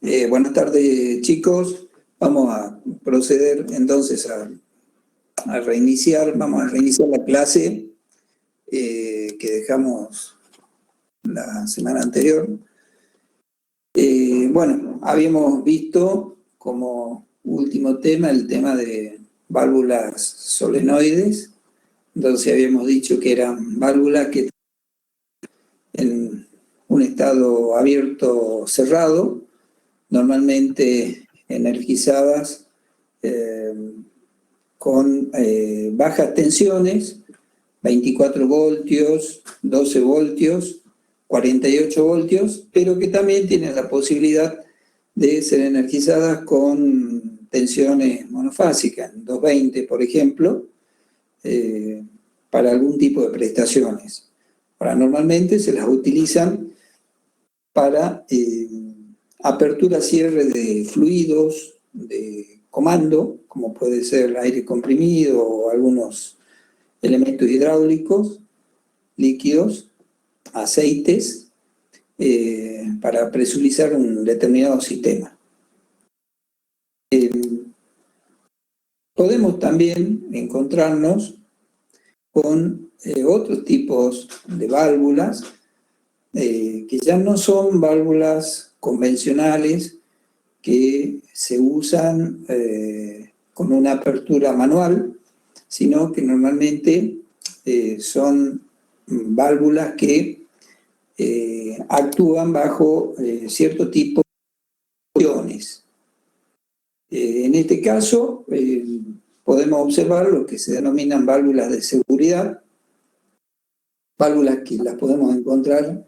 Buenas tardes, chicos. Vamos a proceder entonces a reiniciar. Vamos a reiniciar la clase que dejamos la semana anterior. Bueno, habíamos visto como último tema el tema de válvulas solenoides. Entonces habíamos dicho que eran válvulas que en un estado abierto cerrado, normalmente energizadas con bajas tensiones, 24 voltios, 12 voltios, 48 voltios, pero que también tienen la posibilidad de ser energizadas con tensiones monofásicas, 220 por ejemplo, para algún tipo de prestaciones. Ahora, normalmente se las utilizan para apertura-cierre de fluidos, de comando, como puede ser aire comprimido o algunos elementos hidráulicos, líquidos, aceites, para presurizar un determinado sistema. Podemos también encontrarnos con otros tipos de válvulas que ya no son válvulas convencionales que se usan con una apertura manual, sino que normalmente son válvulas que actúan bajo cierto tipo de presiones. En este caso, podemos observar lo que se denominan válvulas de seguridad, válvulas que las podemos encontrar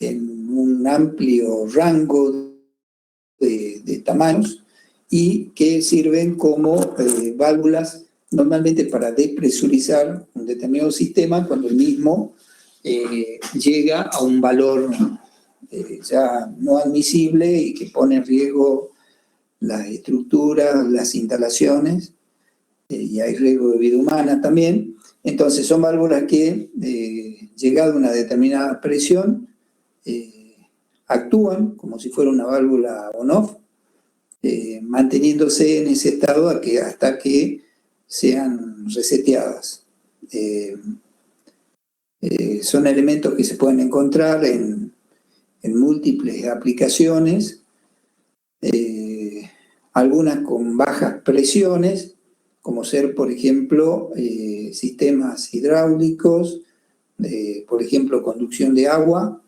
en un amplio rango de tamaños y que sirven como válvulas normalmente para depresurizar un determinado sistema cuando el mismo llega a un valor ya no admisible y que pone en riesgo las estructuras, las instalaciones, y hay riesgo de vida humana también. Entonces son válvulas que, llegado a una determinada presión, actúan como si fuera una válvula on-off, manteniéndose en ese estado hasta que sean reseteadas. Son elementos que se pueden encontrar en múltiples aplicaciones, algunas con bajas presiones, como ser, por ejemplo, sistemas hidráulicos, por ejemplo, conducción de agua,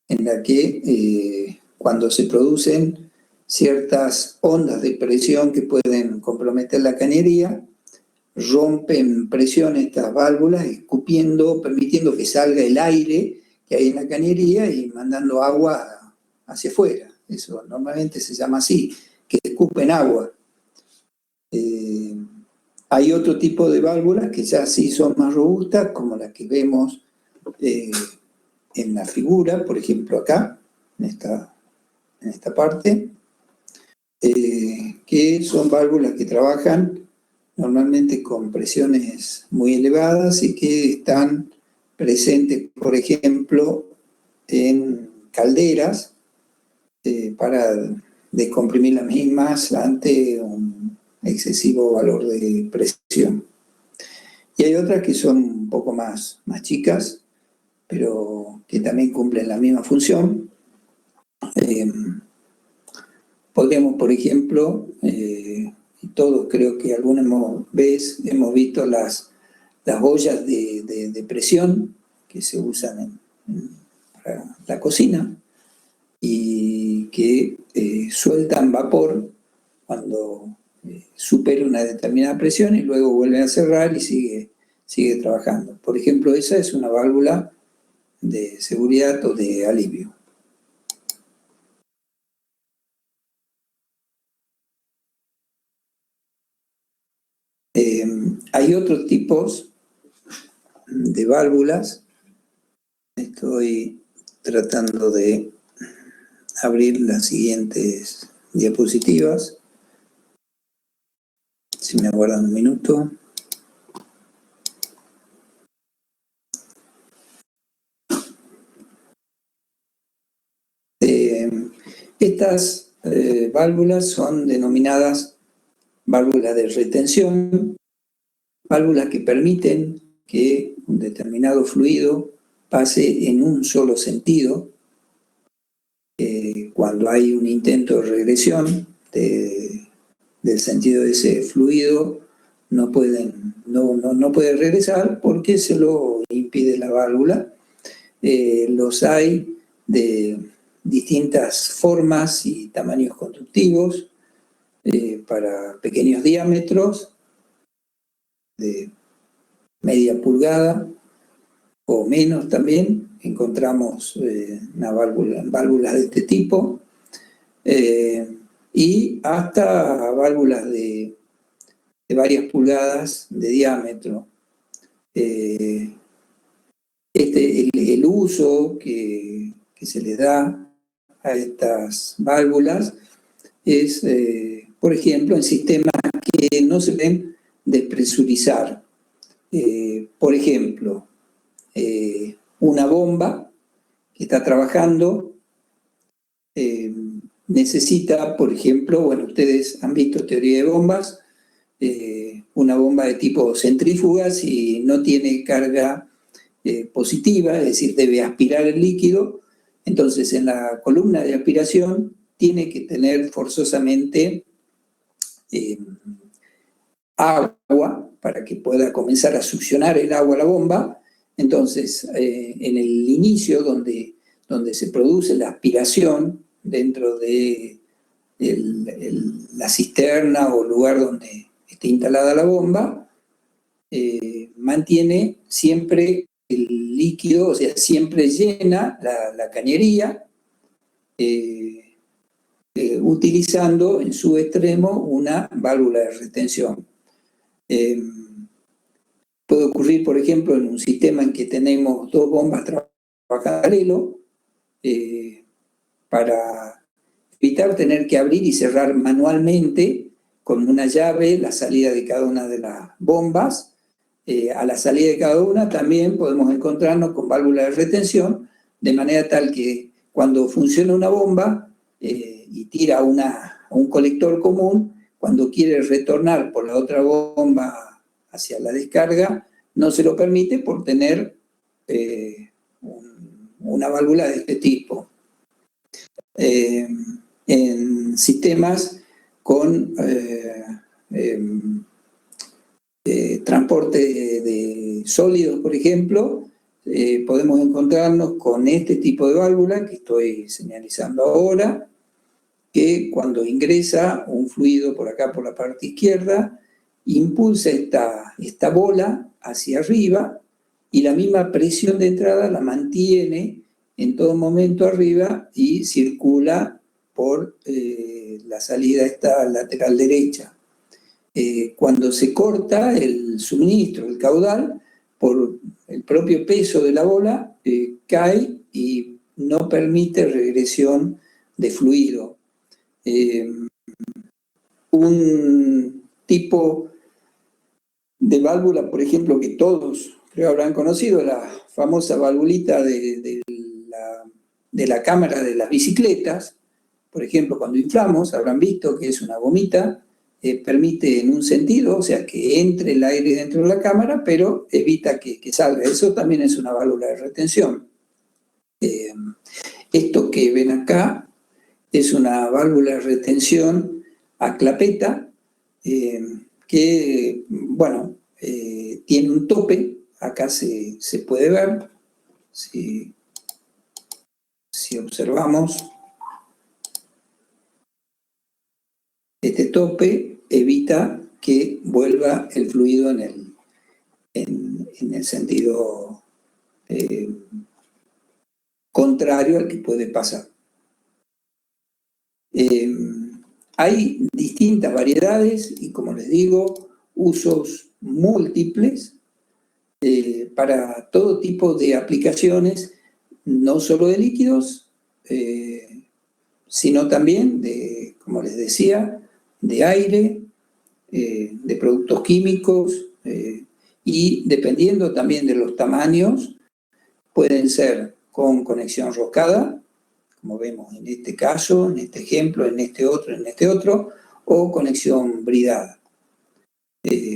en la que cuando se producen ciertas ondas de presión que pueden comprometer la cañería, rompen presión estas válvulas, escupiendo, permitiendo que salga el aire que hay en la cañería y mandando agua hacia afuera. Eso normalmente se llama así, que escupen agua. Hay otro tipo de válvulas que ya sí son más robustas, como las que vemos en la figura, por ejemplo acá, en esta parte, que son válvulas que trabajan normalmente con presiones muy elevadas y que están presentes, por ejemplo, en calderas para descomprimir las mismas ante un excesivo valor de presión. Y hay otras que son un poco más chicas, pero que también cumplen la misma función. Podríamos, por ejemplo, todos creo que alguna vez hemos visto las ollas de presión que se usan para la cocina y que sueltan vapor cuando supera una determinada presión y luego vuelven a cerrar y sigue trabajando. Por ejemplo, esa es una válvula de seguridad o de alivio. Hay otros tipos de válvulas. Estoy tratando de abrir las siguientes diapositivas. Si me aguardan un minuto. Estas válvulas son denominadas válvulas de retención, válvulas que permiten que un determinado fluido pase en un solo sentido. Cuando hay un intento de regresión del sentido de ese fluido, no puede regresar porque se lo impide la válvula. Los hay de distintas formas y tamaños conductivos para pequeños diámetros, de media pulgada o menos también. Encontramos válvulas de este tipo y hasta válvulas de varias pulgadas de diámetro. El uso que se le da a estas válvulas es, por ejemplo, en sistemas que no se deben despresurizar. Por ejemplo, una bomba que está trabajando necesita, por ejemplo, bueno, ustedes han visto teoría de bombas, una bomba de tipo centrífuga, si no tiene carga positiva, es decir, debe aspirar el líquido, entonces en la columna de aspiración tiene que tener forzosamente agua para que pueda comenzar a succionar el agua a la bomba. Entonces, en el inicio donde se produce la aspiración dentro de la cisterna o lugar donde esté instalada la bomba, mantiene siempre el líquido, o sea, siempre llena la cañería, utilizando en su extremo una válvula de retención. Puede ocurrir, por ejemplo, en un sistema en que tenemos dos bombas trabajando en paralelo, para evitar tener que abrir y cerrar manualmente con una llave la salida de cada una de las bombas. A la salida de cada una también podemos encontrarnos con válvulas de retención, de manera tal que cuando funciona una bomba y tira a un colector común, cuando quiere retornar por la otra bomba hacia la descarga, no se lo permite por tener una válvula de este tipo. En sistemas con transporte de sólidos, por ejemplo, podemos encontrarnos con este tipo de válvula que estoy señalizando ahora, que cuando ingresa un fluido por acá, por la parte izquierda, impulsa esta bola hacia arriba y la misma presión de entrada la mantiene en todo momento arriba y circula por la salida esta lateral derecha. Cuando se corta el suministro, el caudal, por el propio peso de la bola, cae y no permite regresión de fluido. Un tipo de válvula, por ejemplo, que todos creo habrán conocido, la famosa valvulita de la cámara de las bicicletas. Por ejemplo, cuando inflamos, habrán visto que es una gomita, permite en un sentido, o sea, que entre el aire dentro de la cámara, pero evita que salga. Eso también es una válvula de retención. Esto que ven acá es una válvula de retención a clapeta, que, bueno, tiene un tope. Acá se puede ver, si observamos, este tope evita que vuelva el fluido en el sentido contrario al que puede pasar. Hay distintas variedades y, como les digo, usos múltiples para todo tipo de aplicaciones, no solo de líquidos, sino también de, como les decía, de aire, de productos químicos, y dependiendo también de los tamaños, pueden ser con conexión roscada, como vemos en este caso, en este ejemplo, en este otro, o conexión bridada.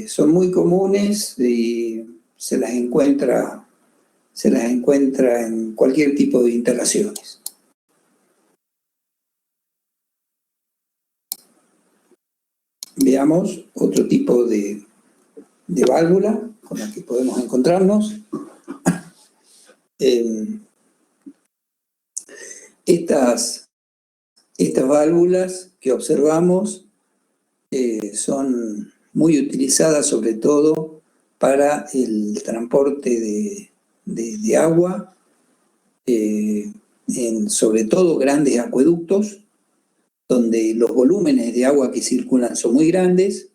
Son muy comunes y se las encuentra en cualquier tipo de instalaciones. Veamos otro tipo de válvula con la que podemos encontrarnos. Estas válvulas que observamos son muy utilizadas sobre todo para el transporte de agua, en sobre todo grandes acueductos, donde los volúmenes de agua que circulan son muy grandes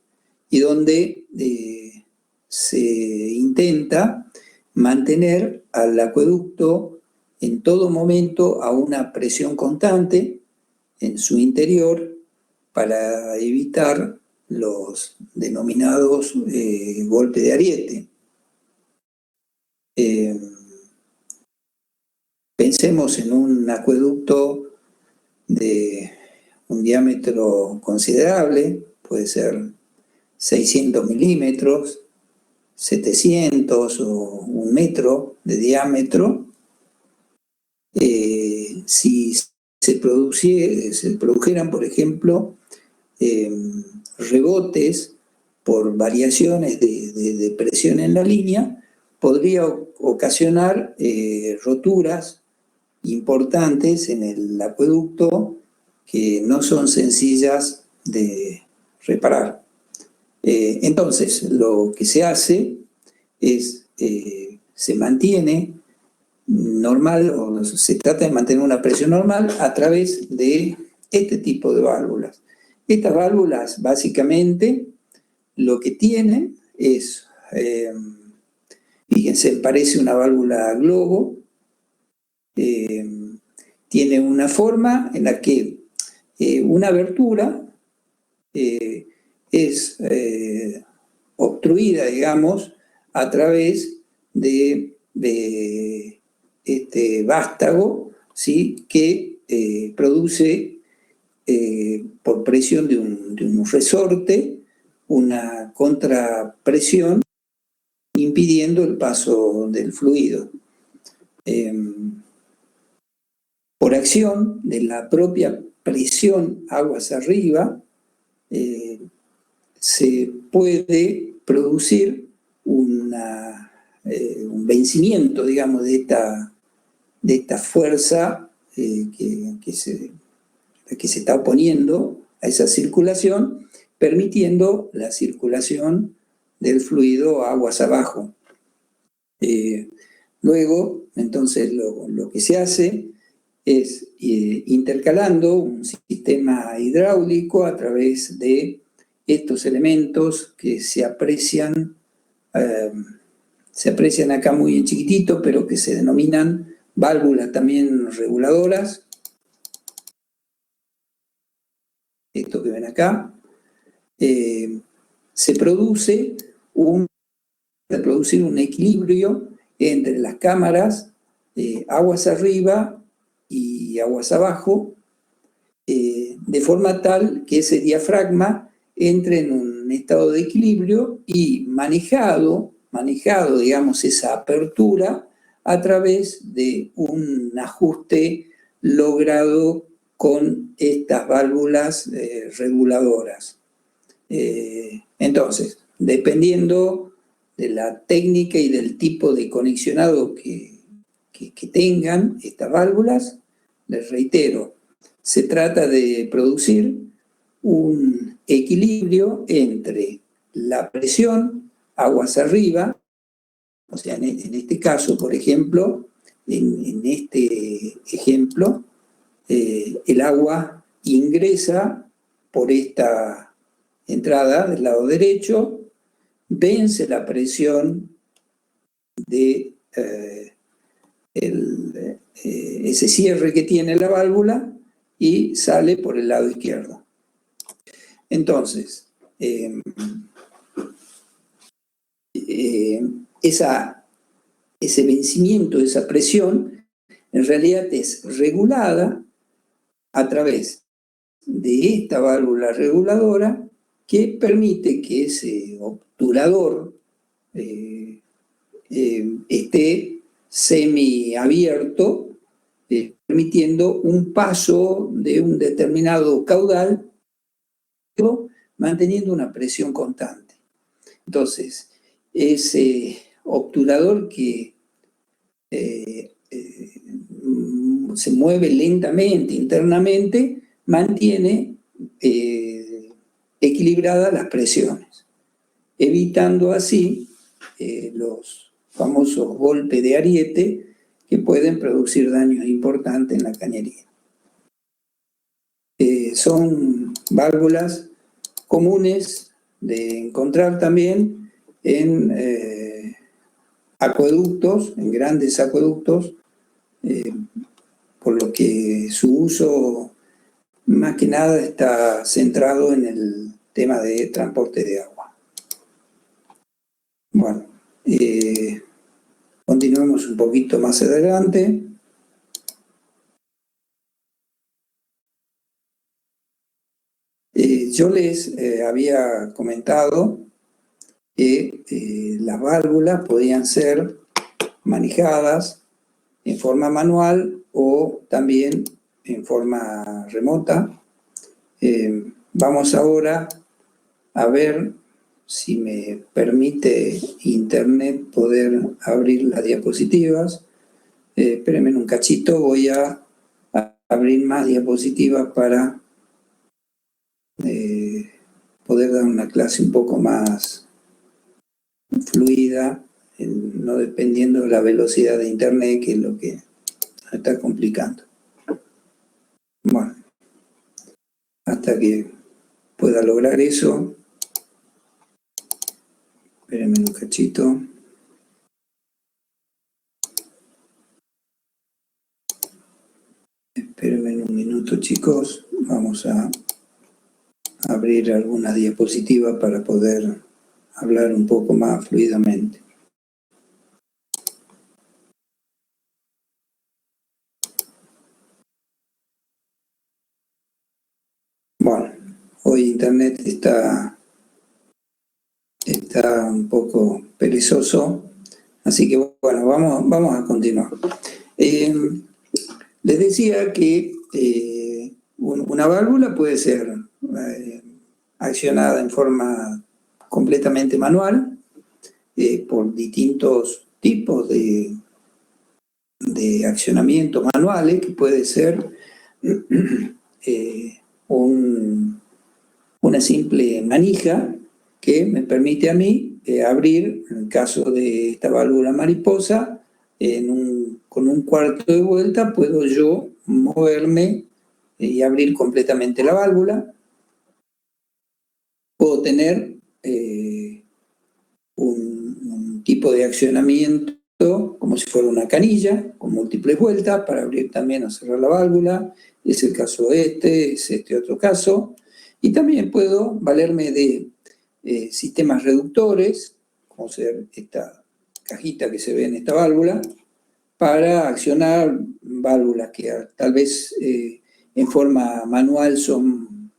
y donde se intenta mantener al acueducto en todo momento a una presión constante en su interior para evitar los denominados golpes de ariete. Pensemos en un acueducto de un diámetro considerable, puede ser 600 milímetros, 700 o 1 metro de diámetro. Si se produjeran, por ejemplo, rebotes por variaciones de presión en la línea, podría ocasionar roturas importantes en el acueducto que no son sencillas de reparar. Entonces, lo que se hace es, se mantiene normal, o se trata de mantener una presión normal a través de este tipo de válvulas. Estas válvulas, básicamente, lo que tienen es, fíjense, parece una válvula globo, tiene una forma en la que una abertura es obstruida, digamos, a través de este vástago, ¿sí?, que produce por presión de un resorte una contrapresión impidiendo el paso del fluido. Por acción de la propia presión aguas arriba, se puede producir un vencimiento, digamos, de esta fuerza que se está oponiendo a esa circulación, permitiendo la circulación del fluido aguas abajo. Luego, entonces, lo que se hace es intercalando un sistema hidráulico a través de estos elementos que se aprecian acá muy en chiquitito, pero que se denominan válvulas también reguladoras. Esto que ven acá, se produce un equilibrio entre las cámaras aguas arriba y aguas abajo, de forma tal que ese diafragma entre en un estado de equilibrio y manejado, digamos, esa apertura a través de un ajuste logrado con estas válvulas reguladoras. Entonces, dependiendo de la técnica y del tipo de conexionado que tengan estas válvulas, les reitero, se trata de producir un equilibrio entre la presión aguas arriba, o sea, en este caso, por ejemplo, en este ejemplo, el agua ingresa por esta entrada del lado derecho, vence la presión de ese cierre que tiene la válvula y sale por el lado izquierdo. Entonces, ese vencimiento de esa presión en realidad es regulada a través de esta válvula reguladora que permite que ese obturador esté semiabierto, permitiendo un paso de un determinado caudal, manteniendo una presión constante. Entonces, ese obturador que se mueve lentamente internamente, mantiene equilibradas las presiones, evitando así los famosos golpes de ariete que pueden producir daños importantes en la cañería. Son válvulas comunes de encontrar también en acueductos, en grandes acueductos, por lo que su uso más que nada está centrado en el tema de transporte de agua. Bueno, continuemos un poquito más adelante. Yo les había comentado que las válvulas podían ser manejadas en forma manual o también en forma remota. Vamos ahora a ver si me permite internet poder abrir las diapositivas. Espérenme un cachito, voy a abrir más diapositivas para poder dar una clase un poco más fluida, no dependiendo de la velocidad de internet, que es lo que está complicando. Bueno, hasta que pueda lograr eso, espérenme un cachito. Espérenme un minuto, chicos. Vamos a abrir algunas diapositivas para poder hablar un poco más fluidamente. Bueno, hoy internet está un poco perezoso, así que bueno, vamos a continuar. Les decía que una válvula puede ser accionada en forma completamente manual por distintos tipos de accionamiento manuales, que puede ser una simple manija que me permite a mí abrir, en el caso de esta válvula mariposa, con un cuarto de vuelta puedo yo moverme y abrir completamente la válvula. Puedo tener un tipo de accionamiento como si fuera una canilla con múltiples vueltas para abrir también o cerrar la válvula. Es el caso es este otro caso. Y también puedo valerme de sistemas reductores, como ser esta cajita que se ve en esta válvula, para accionar válvulas que tal vez en forma manual son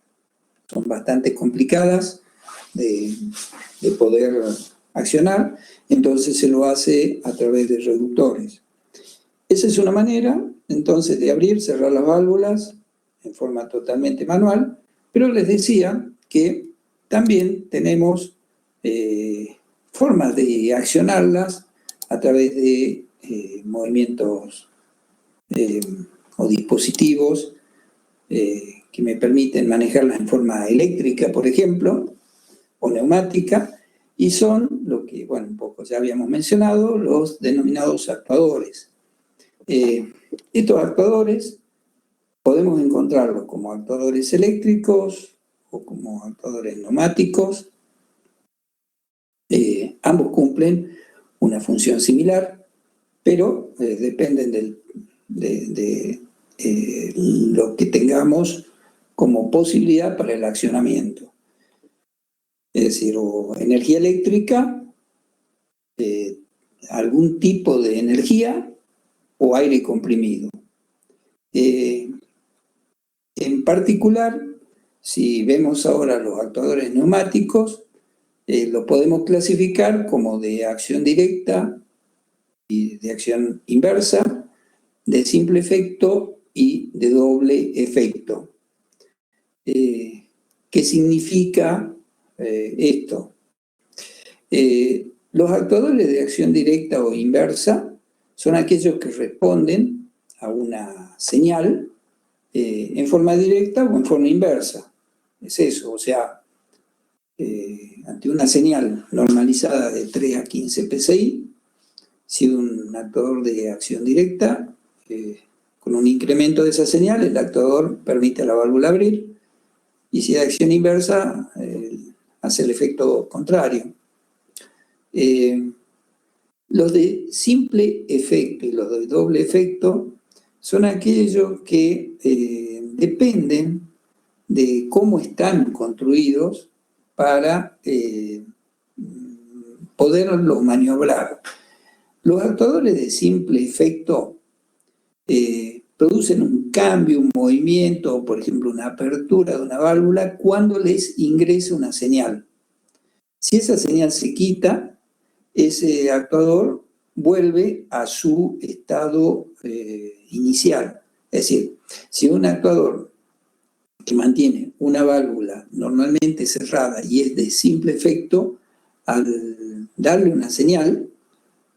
bastante complicadas de poder accionar, entonces se lo hace a través de reductores. Esa es una manera, entonces, de abrir, cerrar las válvulas en forma totalmente manual, pero les decía que también tenemos formas de accionarlas a través de movimientos o dispositivos que me permiten manejarlas en forma eléctrica, por ejemplo, o neumática, y son lo que, bueno, un poco ya habíamos mencionado, los denominados actuadores. Estos actuadores podemos encontrarlos como actuadores eléctricos o como actuadores neumáticos. Ambos cumplen una función similar, pero dependen de lo que tengamos como posibilidad para el accionamiento. Es decir, o energía eléctrica, algún tipo de energía o aire comprimido. En particular, si vemos ahora los actuadores neumáticos, los podemos clasificar como de acción directa y de acción inversa, de simple efecto y de doble efecto. ¿Qué significa esto? Los actuadores de acción directa o inversa son aquellos que responden a una señal en forma directa o en forma inversa. Es eso, o sea, ante una señal normalizada de 3 a 15 psi, si un actuador de acción directa, con un incremento de esa señal, el actuador permite a la válvula abrir, y si de acción inversa, hace el efecto contrario. Los de simple efecto y los de doble efecto son aquellos que dependen de cómo están construidos para poderlos maniobrar. Los actuadores de simple efecto producen un cambio, un movimiento, por ejemplo, una apertura de una válvula cuando les ingresa una señal. Si esa señal se quita, ese actuador vuelve a su estado inicial. Es decir, si un actuador que mantiene una válvula normalmente cerrada y es de simple efecto, al darle una señal,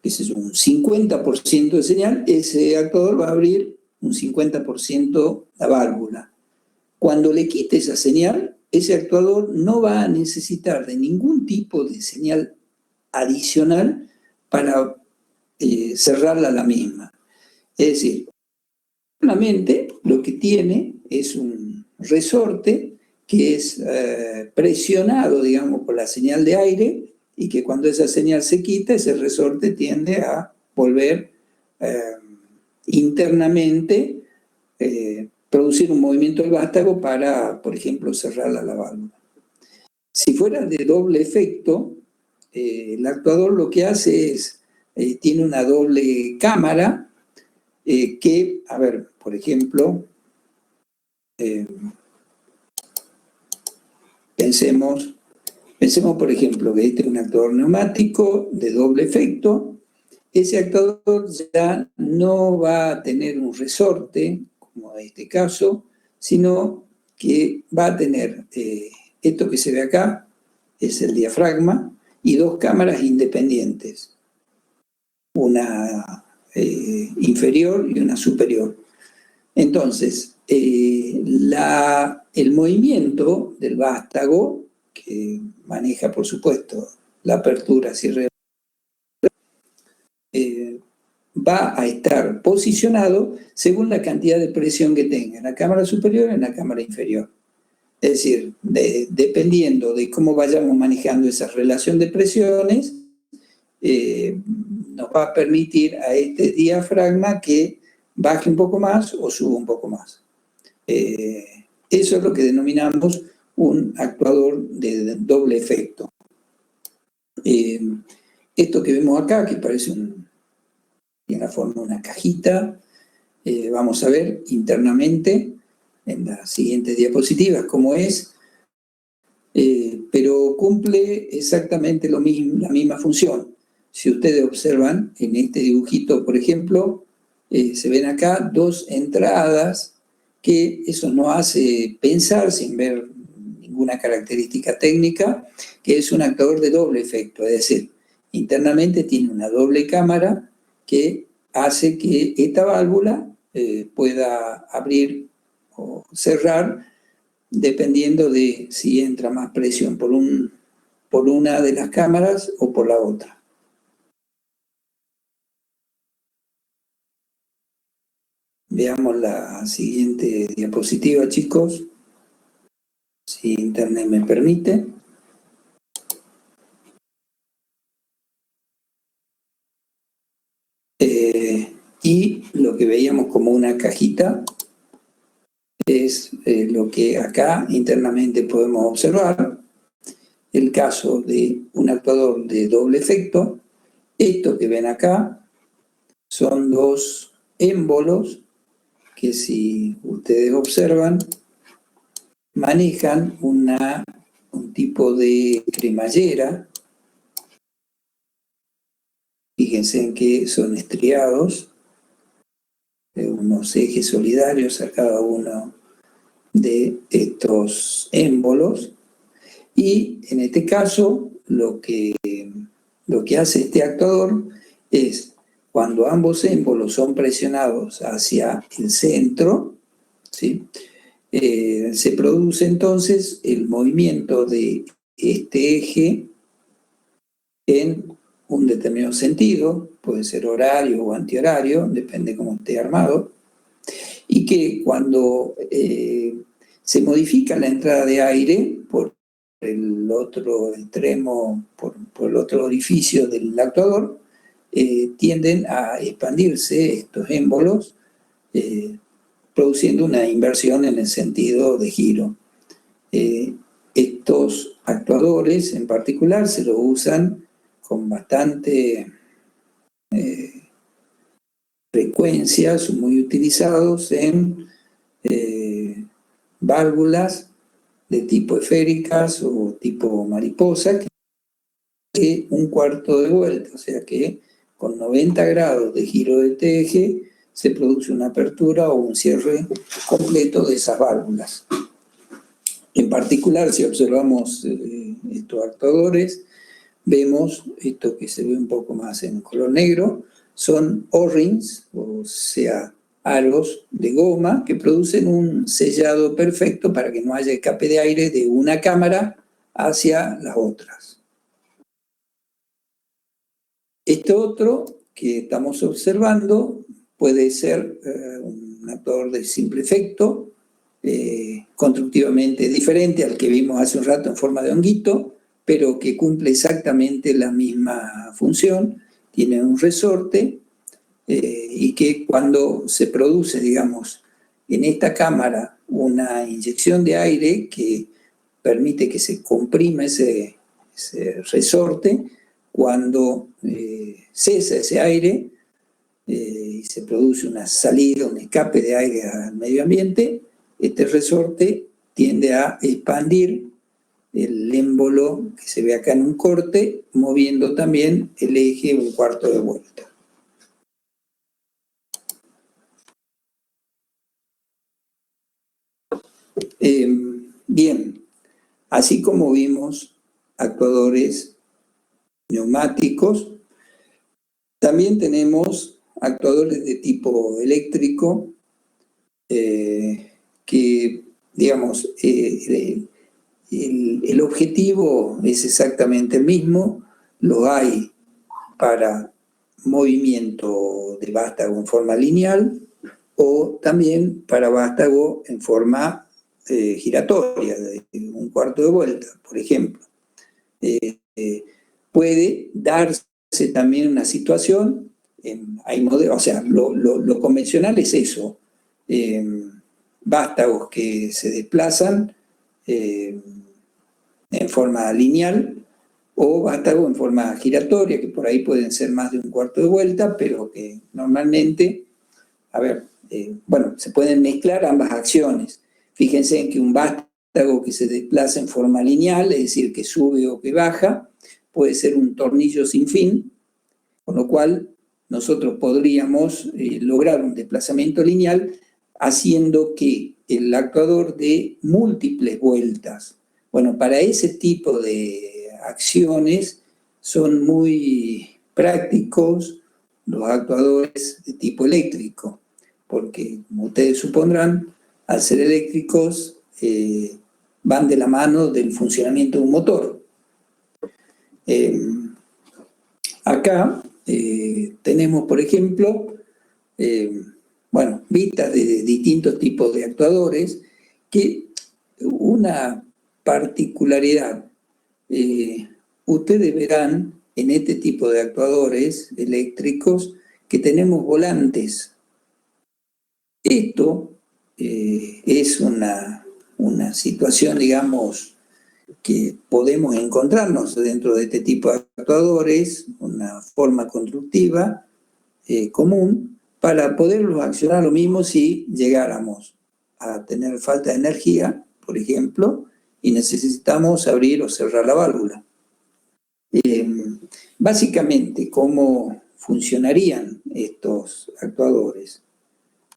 que es un 50% de señal, ese actuador va a abrir un 50% la válvula. Cuando le quite esa señal, ese actuador no va a necesitar de ningún tipo de señal adicional para cerrarla a la misma. Es decir, solamente lo que tiene es un resorte que es presionado, digamos, por la señal de aire, y que cuando esa señal se quita, ese resorte tiende a volver internamente, producir un movimiento del vástago para, por ejemplo, cerrar la válvula. Si fuera de doble efecto, el actuador lo que hace es, tiene una doble cámara que, a ver, por ejemplo, pensemos, por ejemplo, que este es un actuador neumático de doble efecto. Ese actuador ya no va a tener un resorte, como en este caso, sino que va a tener esto que se ve acá, es el diafragma, y dos cámaras independientes, una inferior y una superior. Entonces, el movimiento del vástago, que maneja, por supuesto, la apertura, cierre, va a estar posicionado según la cantidad de presión que tenga en la cámara superior y en la cámara inferior. Es decir, dependiendo de cómo vayamos manejando esa relación de presiones, nos va a permitir a este diafragma que baje un poco más o suba un poco más. Eso es lo que denominamos un actuador de doble efecto. Esto que vemos acá, que parece en la forma de una cajita, vamos a ver internamente en las siguientes diapositivas cómo es, pero cumple exactamente la misma función. Si ustedes observan en este dibujito, por ejemplo, se ven acá dos entradas, que eso nos hace pensar, sin ver ninguna característica técnica, que es un actuador de doble efecto, es decir, internamente tiene una doble cámara que hace que esta válvula pueda abrir o cerrar dependiendo de si entra más presión por una de las cámaras o por la otra. Veamos la siguiente diapositiva, chicos, si internet me permite. Y lo que veíamos como una cajita es lo que acá internamente podemos observar. El caso de un actuador de doble efecto, esto que ven acá son dos émbolos que, si ustedes observan, manejan un tipo de cremallera. Fíjense en que son estriados, unos ejes solidarios a cada uno de estos émbolos, y en este caso lo que hace este actuador es, cuando ambos émbolos son presionados hacia el centro, ¿sí? Se produce entonces el movimiento de este eje en un determinado sentido, puede ser horario o antihorario, depende cómo esté armado, y que cuando se modifica la entrada de aire por el otro extremo, por el otro orificio del actuador, tienden a expandirse estos émbolos, produciendo una inversión en el sentido de giro. Estos actuadores en particular se lo usan con bastante frecuencia, son muy utilizados en válvulas de tipo esféricas o tipo mariposa, que un cuarto de vuelta, o sea que con 90 grados de giro de este eje se produce una apertura o un cierre completo de esas válvulas. En particular, si observamos estos actuadores, vemos esto que se ve un poco más en color negro, son O-rings, o sea, aros de goma que producen un sellado perfecto para que no haya escape de aire de una cámara hacia las otras. Este otro que estamos observando puede ser un actuador de simple efecto, constructivamente diferente al que vimos hace un rato en forma de honguito, pero que cumple exactamente la misma función, tiene un resorte, y que cuando se produce, digamos, en esta cámara una inyección de aire que permite que se comprima ese resorte, cuando cesa ese aire y se produce una salida, un escape de aire al medio ambiente, este resorte tiende a expandir el émbolo que se ve acá en un corte, moviendo también el eje un cuarto de vuelta. Bien, así como vimos actuadores neumáticos, también tenemos actuadores de tipo eléctrico que, digamos, el objetivo es exactamente el mismo. Lo hay para movimiento de vástago en forma lineal o también para vástago en forma giratoria, de un cuarto de vuelta, por ejemplo. Puede darse también una situación, hay modelos, o sea, lo convencional es eso, vástagos que se desplazan en forma lineal o vástagos en forma giratoria, que por ahí pueden ser más de un cuarto de vuelta, pero que normalmente, bueno, se pueden mezclar ambas acciones. Fíjense en que un vástago que se desplaza en forma lineal, es decir, que sube o que baja, puede ser un tornillo sin fin, con lo cual nosotros podríamos lograr un desplazamiento lineal haciendo que el actuador dé múltiples vueltas. Bueno, para ese tipo de acciones son muy prácticos los actuadores de tipo eléctrico, porque, como ustedes supondrán, al ser eléctricos van de la mano del funcionamiento de un motor. Acá tenemos, por ejemplo, bueno, vistas de distintos tipos de actuadores, que una particularidad, ustedes verán en este tipo de actuadores eléctricos que tenemos volantes. Esto es una situación, digamos, que podemos encontrarnos dentro de este tipo de actuadores, una forma constructiva común, para poderlos accionar lo mismo si llegáramos a tener falta de energía, por ejemplo, y necesitamos abrir o cerrar la válvula. Básicamente, ¿cómo funcionarían estos actuadores?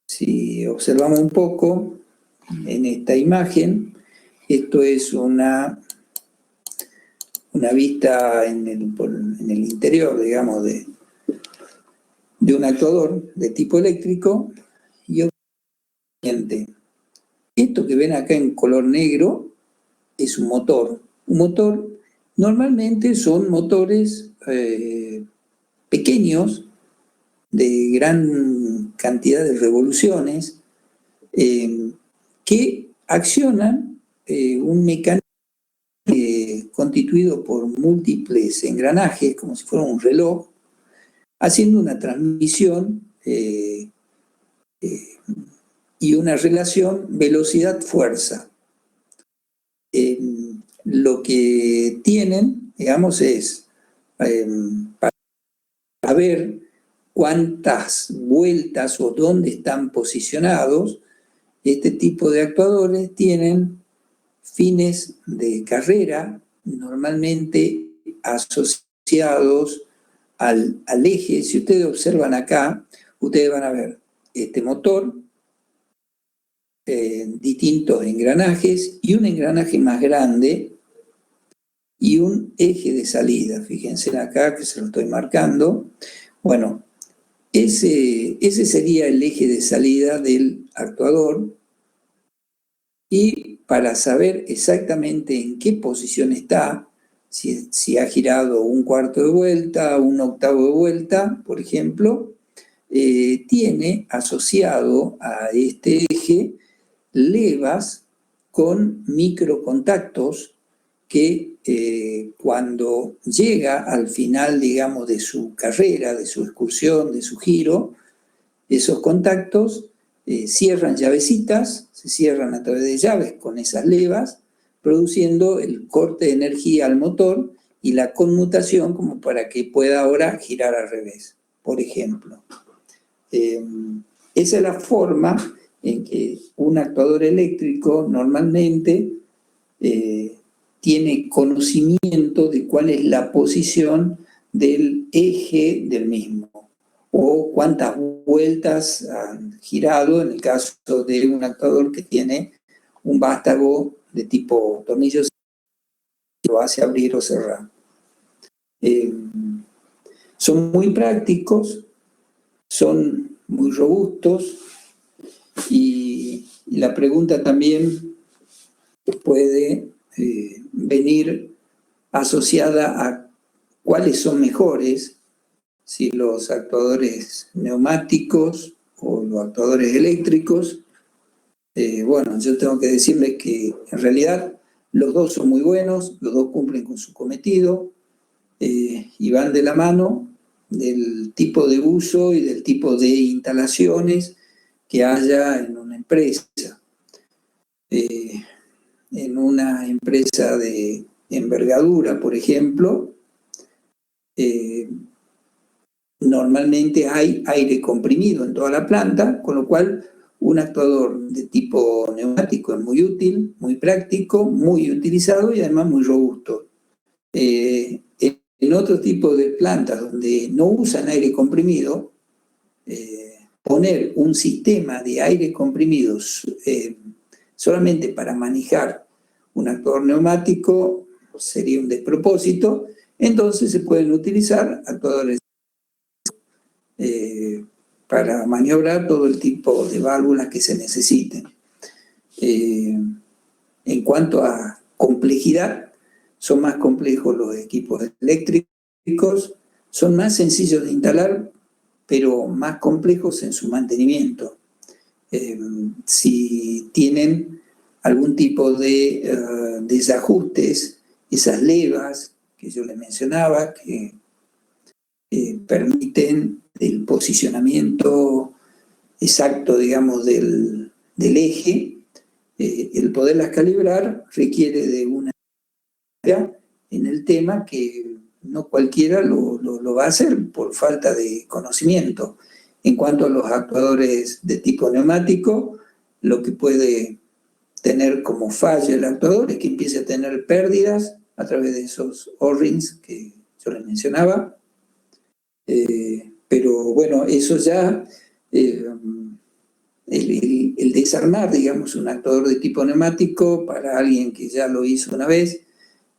Si observamos un poco en esta imagen, esto es una vista en el interior, digamos, de un actuador de tipo eléctrico, y obviamente esto que ven acá en color negro es un motor. Un motor normalmente son motores pequeños, de gran cantidad de revoluciones, que accionan un mecanismo constituido por múltiples engranajes, como si fuera un reloj, haciendo una transmisión y una relación velocidad-fuerza. Lo que tienen, digamos, es para ver cuántas vueltas o dónde están posicionados. Este tipo de actuadores tienen fines de carrera, normalmente asociados al eje. Si ustedes observan acá, ustedes van a ver este motor, distintos engranajes y un engranaje más grande y un eje de salida. Fíjense acá que se lo estoy marcando. Bueno, ese sería el eje de salida del actuador, y para saber exactamente en qué posición está, si ha girado un cuarto de vuelta, un octavo de vuelta, por ejemplo, tiene asociado a este eje levas con microcontactos que cuando llega al final, digamos, de su carrera, de su excursión, de su giro, esos contactos cierran llavecitas, se cierran a través de llaves con esas levas, produciendo el corte de energía al motor y la conmutación como para que pueda ahora girar al revés, por ejemplo. Esa es la forma en que un actuador eléctrico normalmente tiene conocimiento de cuál es la posición del eje del mismo, o cuántas vueltas han girado en el caso de un actuador que tiene un vástago de tipo tornillo que lo hace abrir o cerrar. Son muy prácticos, son muy robustos, y la pregunta también puede venir asociada a cuáles son mejores, si los actuadores neumáticos o los actuadores eléctricos. Bueno, yo tengo que decirles que en realidad los dos son muy buenos, los dos cumplen con su cometido y van de la mano del tipo de uso y del tipo de instalaciones que haya en una empresa. En una empresa de envergadura, por ejemplo, normalmente hay aire comprimido en toda la planta, con lo cual un actuador de tipo neumático es muy útil, muy práctico, muy utilizado y además muy robusto. En otro tipo de plantas donde no usan aire comprimido, poner un sistema de aire comprimido solamente para manejar un actuador neumático sería un despropósito. Entonces se pueden utilizar actuadores para maniobrar todo el tipo de válvulas que se necesiten. En cuanto a complejidad, son más complejos los equipos eléctricos, son más sencillos de instalar, pero más complejos en su mantenimiento. Si tienen algún tipo de desajustes, esas levas que yo les mencionaba, que permiten el posicionamiento exacto, digamos, del eje, el poderlas calibrar requiere de una en el tema que no cualquiera lo va a hacer por falta de conocimiento. En cuanto a los actuadores de tipo neumático, lo que puede tener como falla el actuador es que empiece a tener pérdidas a través de esos O-rings que yo les mencionaba. Pero bueno, eso ya, el desarmar, digamos, un actuador de tipo neumático para alguien que ya lo hizo una vez,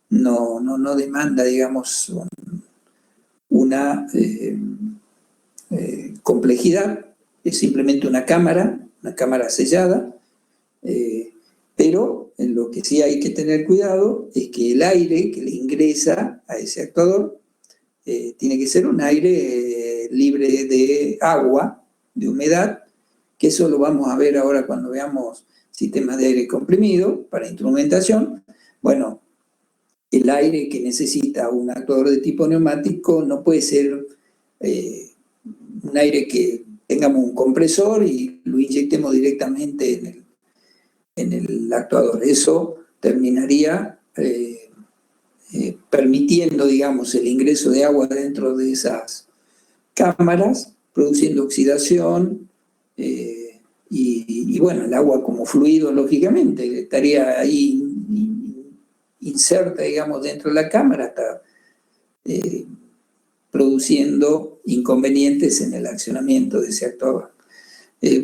no demanda, digamos, una complejidad, es simplemente una cámara sellada, pero en lo que sí hay que tener cuidado es que el aire que le ingresa a ese actuador tiene que ser un aire libre de agua, de humedad, que eso lo vamos a ver ahora cuando veamos sistemas de aire comprimido para instrumentación. Bueno, el aire que necesita un actuador de tipo neumático no puede ser un aire que tengamos un compresor y lo inyectemos directamente en el actuador. Eso terminaría permitiendo, digamos, el ingreso de agua dentro de esas cámaras, produciendo oxidación, y bueno, el agua como fluido, lógicamente, estaría ahí inserta, digamos, dentro de la cámara, hasta produciendo inconvenientes en el accionamiento de ese actuador.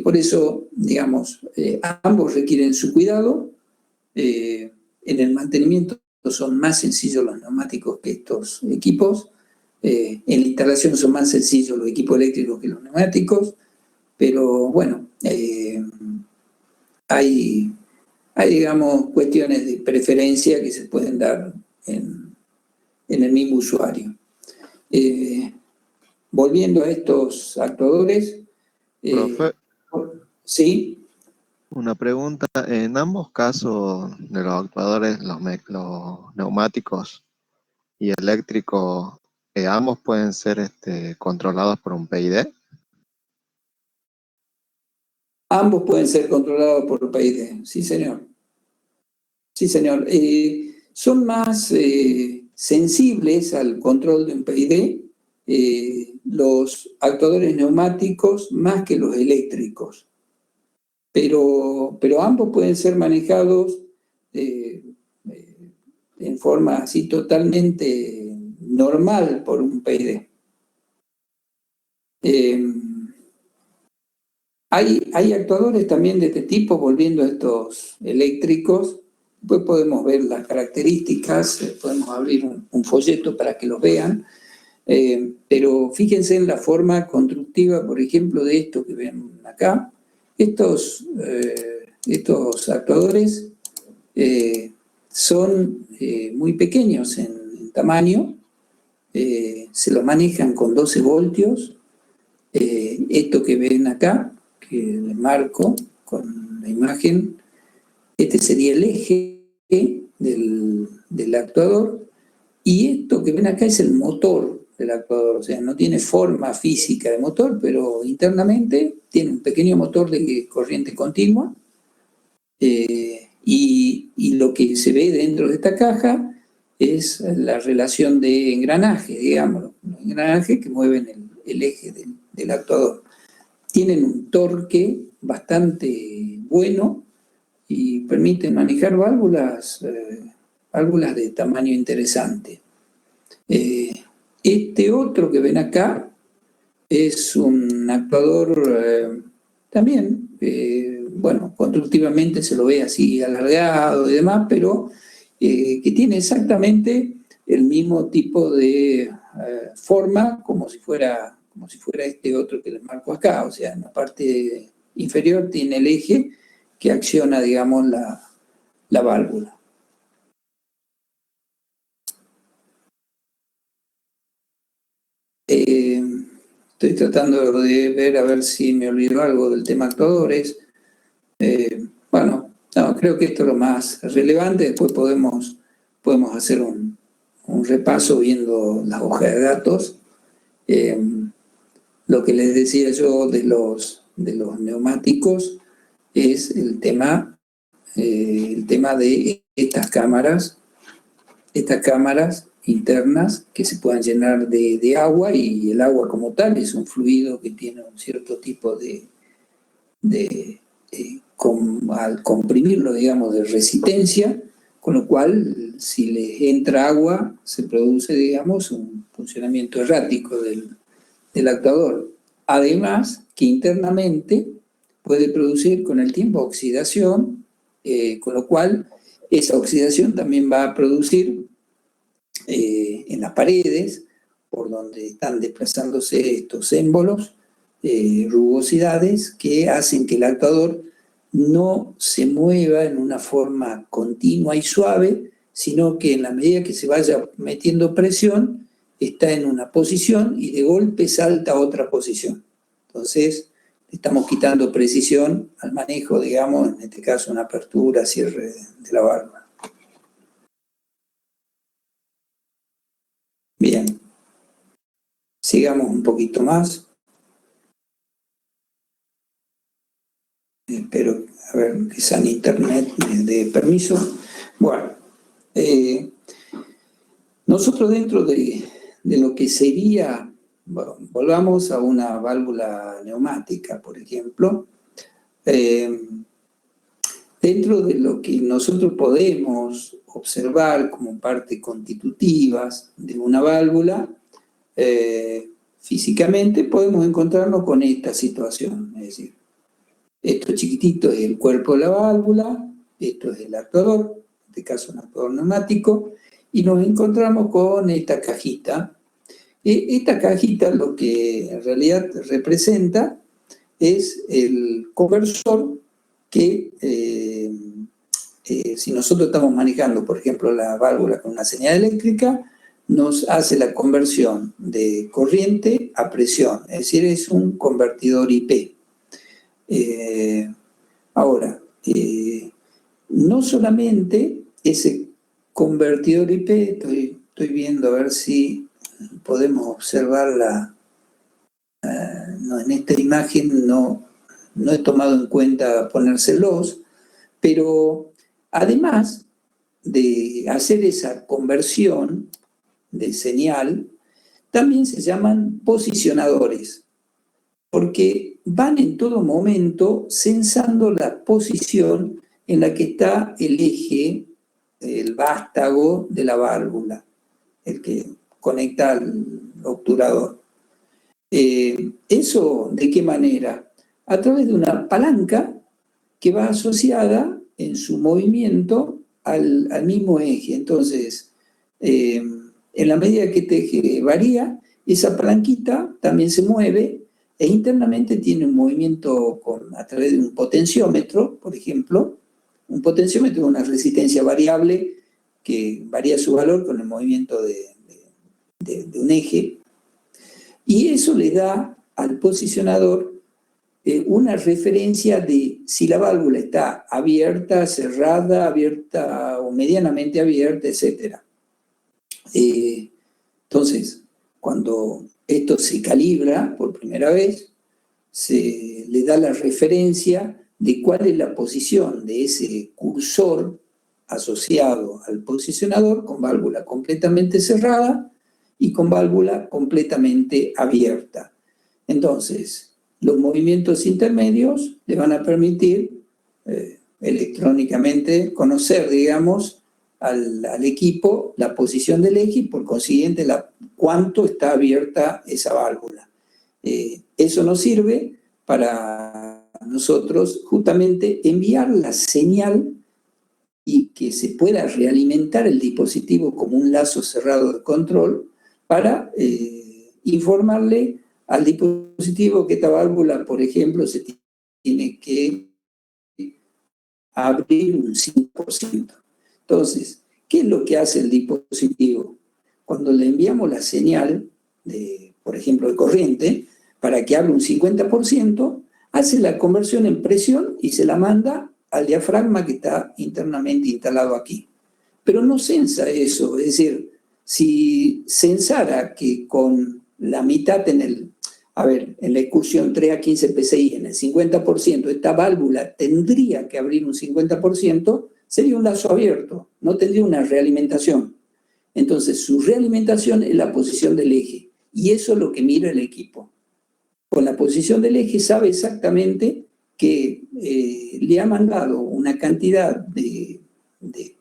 Por eso, digamos, ambos requieren su cuidado. En el mantenimiento son más sencillos los neumáticos que estos equipos. En la instalación son más sencillos los equipos eléctricos que los neumáticos, pero bueno, hay, digamos, cuestiones de preferencia que se pueden dar en el mismo usuario. Volviendo a estos actuadores. Profe, ¿sí? una pregunta. En ambos casos de los actuadores, los neumáticos y eléctricos, ambos pueden ser controlados por un PID. Ambos pueden ser controlados por PID, sí señor. Sí señor. Son más sensibles al control de un PID los actuadores neumáticos más que los eléctricos. Pero ambos pueden ser manejados en forma así totalmente normal por un PID. Hay actuadores también de este tipo, volviendo a estos eléctricos. Después podemos ver las características, podemos abrir un folleto para que los vean, pero fíjense en la forma constructiva, por ejemplo, de esto que ven acá. Estos actuadores son muy pequeños en tamaño, se los manejan con 12 voltios. Esto que ven acá, que les marco con la imagen, este sería el eje del actuador, y esto que ven acá es el motor del actuador, o sea, no tiene forma física de motor, pero internamente tiene un pequeño motor de corriente continua, y lo que se ve dentro de esta caja es la relación de engranajes, digamos, los engranajes que mueven el eje del actuador. Tienen un torque bastante bueno y permiten manejar válvulas de tamaño interesante. Este otro que ven acá es un actuador también, bueno, constructivamente se lo ve así alargado y demás, pero que tiene exactamente el mismo tipo de forma como si fuera este otro que les marco acá. O sea, en la parte inferior tiene el eje que acciona, digamos, la válvula. Estoy tratando de ver a ver si me olvidó algo del tema actuadores. Bueno, no, creo que esto es lo más relevante. Después podemos hacer un repaso viendo las hojas de datos. Lo que les decía yo de los neumáticos es el tema de estas cámaras internas que se puedan llenar de agua, y el agua como tal es un fluido que tiene un cierto tipo de al comprimirlo, digamos, de resistencia, con lo cual, si les entra agua, se produce, digamos, un funcionamiento errático del actuador. Además, que internamente puede producir con el tiempo oxidación, con lo cual esa oxidación también va a producir en las paredes, por donde están desplazándose estos émbolos, rugosidades que hacen que el actuador no se mueva en una forma continua y suave, sino que en la medida que se vaya metiendo presión, está en una posición y de golpe salta a otra posición. Entonces, estamos quitando precisión al manejo, digamos, en este caso una apertura, cierre de la válvula. Bien, sigamos un poquito más. Espero, a ver, que sea en internet me dé permiso. Bueno, nosotros dentro de lo que sería, bueno, volvamos a una válvula neumática, por ejemplo, dentro de lo que nosotros podemos observar como partes constitutivas de una válvula, físicamente podemos encontrarnos con esta situación, es decir, esto chiquitito es el cuerpo de la válvula, esto es el actuador, en este caso un actuador neumático, y nos encontramos con esta cajita. Esta cajita lo que en realidad representa es el conversor que, si nosotros estamos manejando, por ejemplo, la válvula con una señal eléctrica, nos hace la conversión de corriente a presión, es decir, es un convertidor IP. Ahora, no solamente ese convertidor IP, estoy viendo a ver si podemos observarla, no, en esta imagen no he tomado en cuenta ponérselos, pero además de hacer esa conversión de señal, también se llaman posicionadores, porque van en todo momento censando la posición en la que está el eje, el vástago de la válvula, el que conecta al obturador. ¿Eso de qué manera? A través de una palanca que va asociada en su movimiento al mismo eje. Entonces, en la medida que este eje varía, esa palanquita también se mueve e internamente tiene un movimiento a través de un potenciómetro, por ejemplo. Un potenciómetro es una resistencia variable que varía su valor con el movimiento de un eje. Y eso le da al posicionador una referencia de si la válvula está abierta, cerrada, abierta o medianamente abierta, etc. Entonces, cuando esto se calibra por primera vez, se le da la referencia de cuál es la posición de ese cursor asociado al posicionador con válvula completamente cerrada y con válvula completamente abierta. Entonces, los movimientos intermedios le van a permitir electrónicamente conocer, digamos, al equipo la posición del eje y por consiguiente cuánto está abierta esa válvula. Eso nos sirve para nosotros justamente enviar la señal y que se pueda realimentar el dispositivo como un lazo cerrado de control para informarle al dispositivo que esta válvula, por ejemplo, se tiene que abrir un 5%. Entonces, ¿qué es lo que hace el dispositivo? Cuando le enviamos la señal, por ejemplo, de corriente, para que abra un 50%, hace la conversión en presión y se la manda al diafragma que está internamente instalado aquí. Pero no censa eso, es decir, si censara que con la mitad en la excursión 3 a 15 PSI, en el 50%, esta válvula tendría que abrir un 50%, sería un lazo abierto, no tendría una realimentación. Entonces, su realimentación es la posición del eje, y eso es lo que mira el equipo. Con la posición del eje sabe exactamente que le ha mandado una cantidad de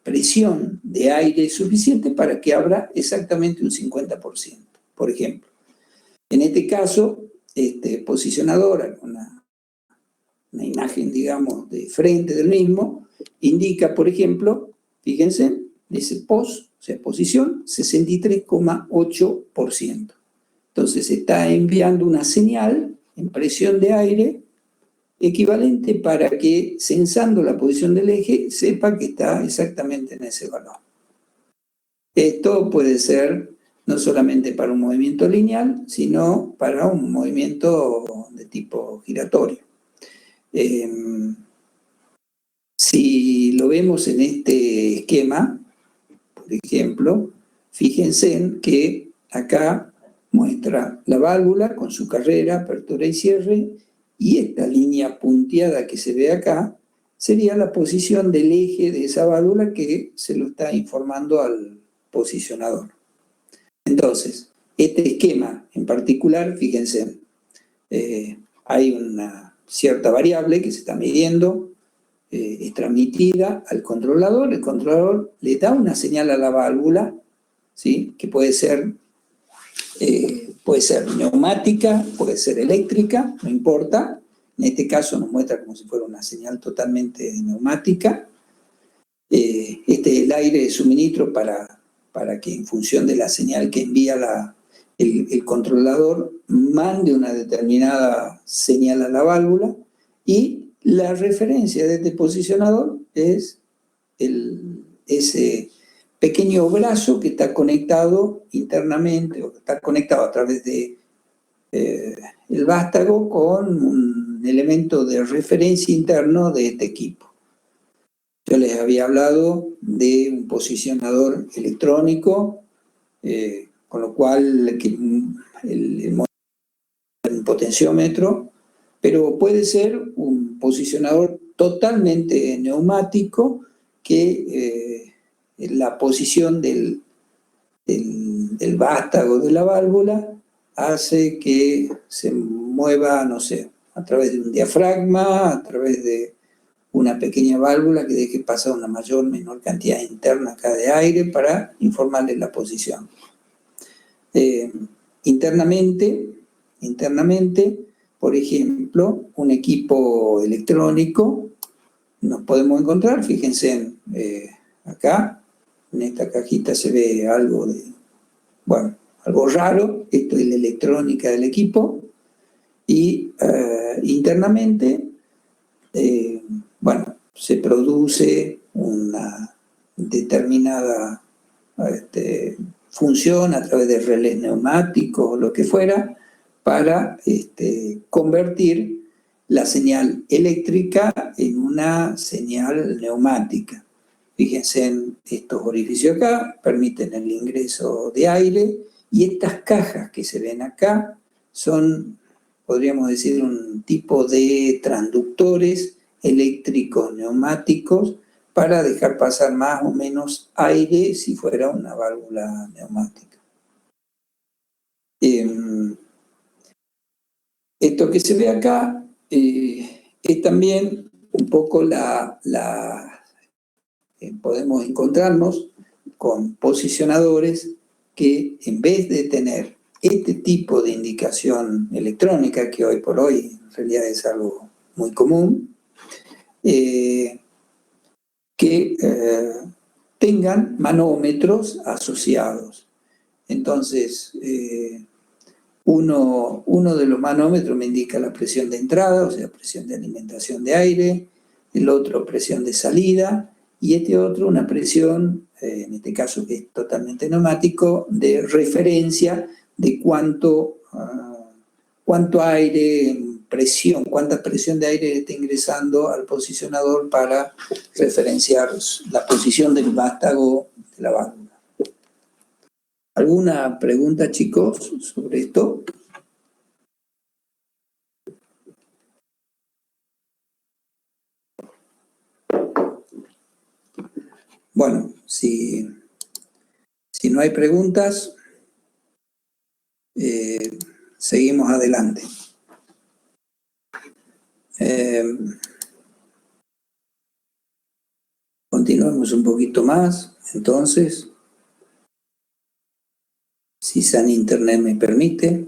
presión de aire suficiente para que abra exactamente un 50%, por ejemplo. En este caso, este posicionador, una imagen, digamos, de frente del mismo, indica, por ejemplo, fíjense, dice POS, o sea, posición, 63,8%. Entonces está enviando una señal en presión de aire equivalente para que, sensando la posición del eje, sepa que está exactamente en ese valor. Esto puede ser no solamente para un movimiento lineal, sino para un movimiento de tipo giratorio. Si lo vemos en este esquema, por ejemplo, fíjense en que acá muestra la válvula con su carrera, apertura y cierre, y esta línea punteada que se ve acá sería la posición del eje de esa válvula que se lo está informando al posicionador. Entonces, este esquema en particular, fíjense, hay una cierta variable que se está midiendo, es transmitida al controlador, el controlador le da una señal a la válvula, ¿sí? Que puede ser neumática, puede ser eléctrica, no importa. En este caso nos muestra como si fuera una señal totalmente neumática. Este es el aire de suministro para que en función de la señal que envía el controlador mande una determinada señal a la válvula, y la referencia de este posicionador es ese pequeño brazo que está conectado internamente, o que está conectado a través de el vástago con un elemento de referencia interno de este equipo. Yo les había hablado de un posicionador electrónico, con lo cual el potenciómetro, pero puede ser un posicionador totalmente neumático que la posición del vástago de la válvula hace que se mueva, no sé, a través de un diafragma, a través de una pequeña válvula que deje pasar una mayor o menor cantidad interna acá de aire para informarle la posición. Internamente, por ejemplo, un equipo electrónico nos podemos encontrar, fíjense acá, en esta cajita se ve algo algo raro. Esto es la electrónica del equipo, y internamente, se produce una determinada función a través de relés neumáticos o lo que fuera, para convertir la señal eléctrica en una señal neumática. Fíjense en estos orificios acá, permiten el ingreso de aire, y estas cajas que se ven acá son, podríamos decir, un tipo de transductores eléctricos neumáticos para dejar pasar más o menos aire si fuera una válvula neumática. Esto que se ve acá es también un poco podemos encontrarnos con posicionadores que, en vez de tener este tipo de indicación electrónica, que hoy por hoy en realidad es algo muy común, que tengan manómetros asociados. Entonces, uno de los manómetros me indica la presión de entrada, o sea, presión de alimentación de aire, el otro presión de salida, y este otro una presión, en este caso que es totalmente neumático, de referencia de cuánto aire, cuánta presión de aire está ingresando al posicionador para referenciar la posición del vástago de la válvula. ¿Alguna pregunta, chicos, sobre esto? Bueno, si no hay preguntas, seguimos adelante. Vamos un poquito más, entonces, si San Internet me permite.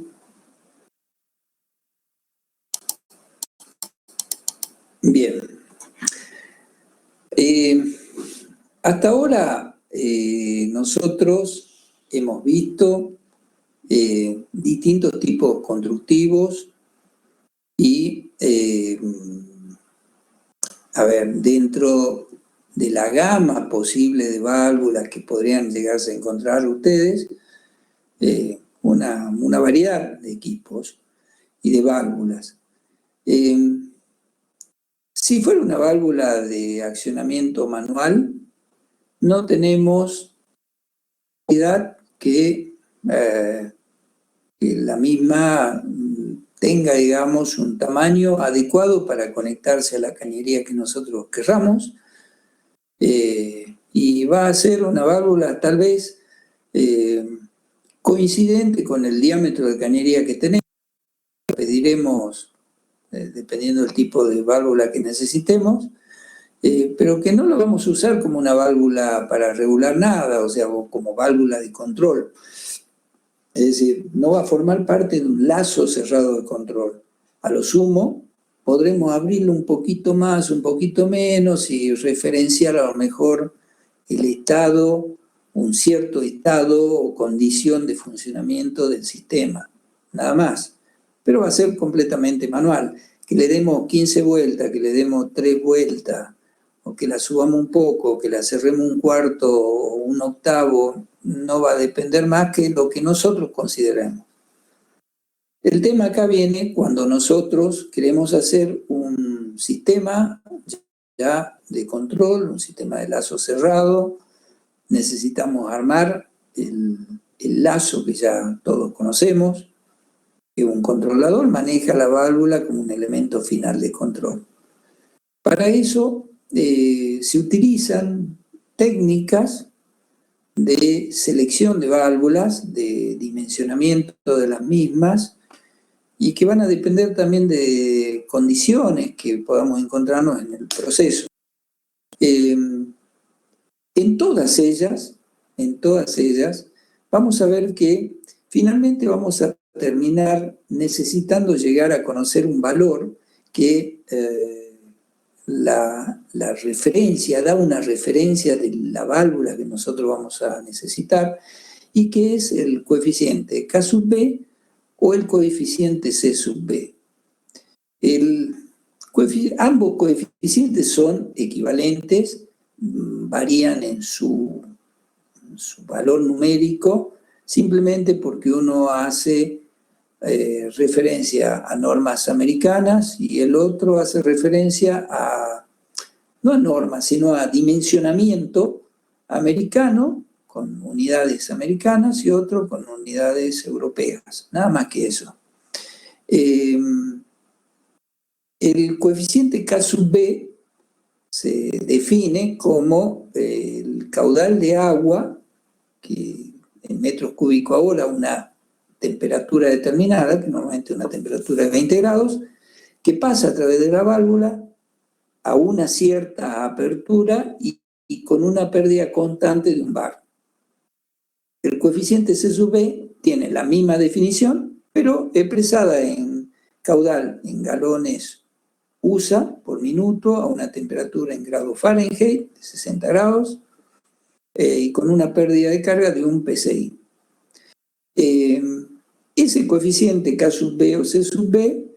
Bien. Hasta ahora nosotros hemos visto distintos tipos constructivos y, dentro de la gama posible de válvulas que podrían llegarse a encontrar ustedes, una variedad de equipos y de válvulas. Si fuera una válvula de accionamiento manual, no tenemos que la misma tenga, digamos, un tamaño adecuado para conectarse a la cañería que nosotros querramos, y va a ser una válvula tal vez coincidente con el diámetro de cañería que tenemos. Pediremos, dependiendo del tipo de válvula que necesitemos, pero que no lo vamos a usar como una válvula para regular nada, o sea, como válvula de control. Es decir, no va a formar parte de un lazo cerrado de control. A lo sumo, podremos abrirlo un poquito más, un poquito menos y referenciar a lo mejor el estado, un cierto estado o condición de funcionamiento del sistema, nada más. Pero va a ser completamente manual. Que le demos 15 vueltas, que le demos 3 vueltas, o que la subamos un poco, que la cerremos un cuarto o un octavo, no va a depender más que lo que nosotros consideremos. El tema acá viene cuando nosotros queremos hacer un sistema ya de control, un sistema de lazo cerrado. Necesitamos armar el lazo que ya todos conocemos, que un controlador maneja la válvula como un elemento final de control. Para eso se utilizan técnicas de selección de válvulas, de dimensionamiento de las mismas, y que van a depender también de condiciones que podamos encontrarnos en el proceso. En todas ellas, vamos a ver que finalmente vamos a terminar necesitando llegar a conocer un valor que la referencia, da una referencia de la válvula que nosotros vamos a necesitar, y que es el coeficiente K sub B o el coeficiente C sub B. Ambos coeficientes son equivalentes, varían en su valor numérico, simplemente porque uno hace referencia a normas americanas y el otro hace referencia no a normas, sino a dimensionamiento americano con unidades americanas y otro con unidades europeas, nada más que eso. El coeficiente K sub B se define como el caudal de agua que en metros cúbicos ahora una temperatura determinada, que normalmente es una temperatura de 20 grados, que pasa a través de la válvula a una cierta apertura y con una pérdida constante de un bar. El coeficiente C sub B tiene la misma definición, pero expresada en caudal en galones USA por minuto a una temperatura en grados Fahrenheit de 60 grados y con una pérdida de carga de un PSI. Ese coeficiente K sub B o C sub B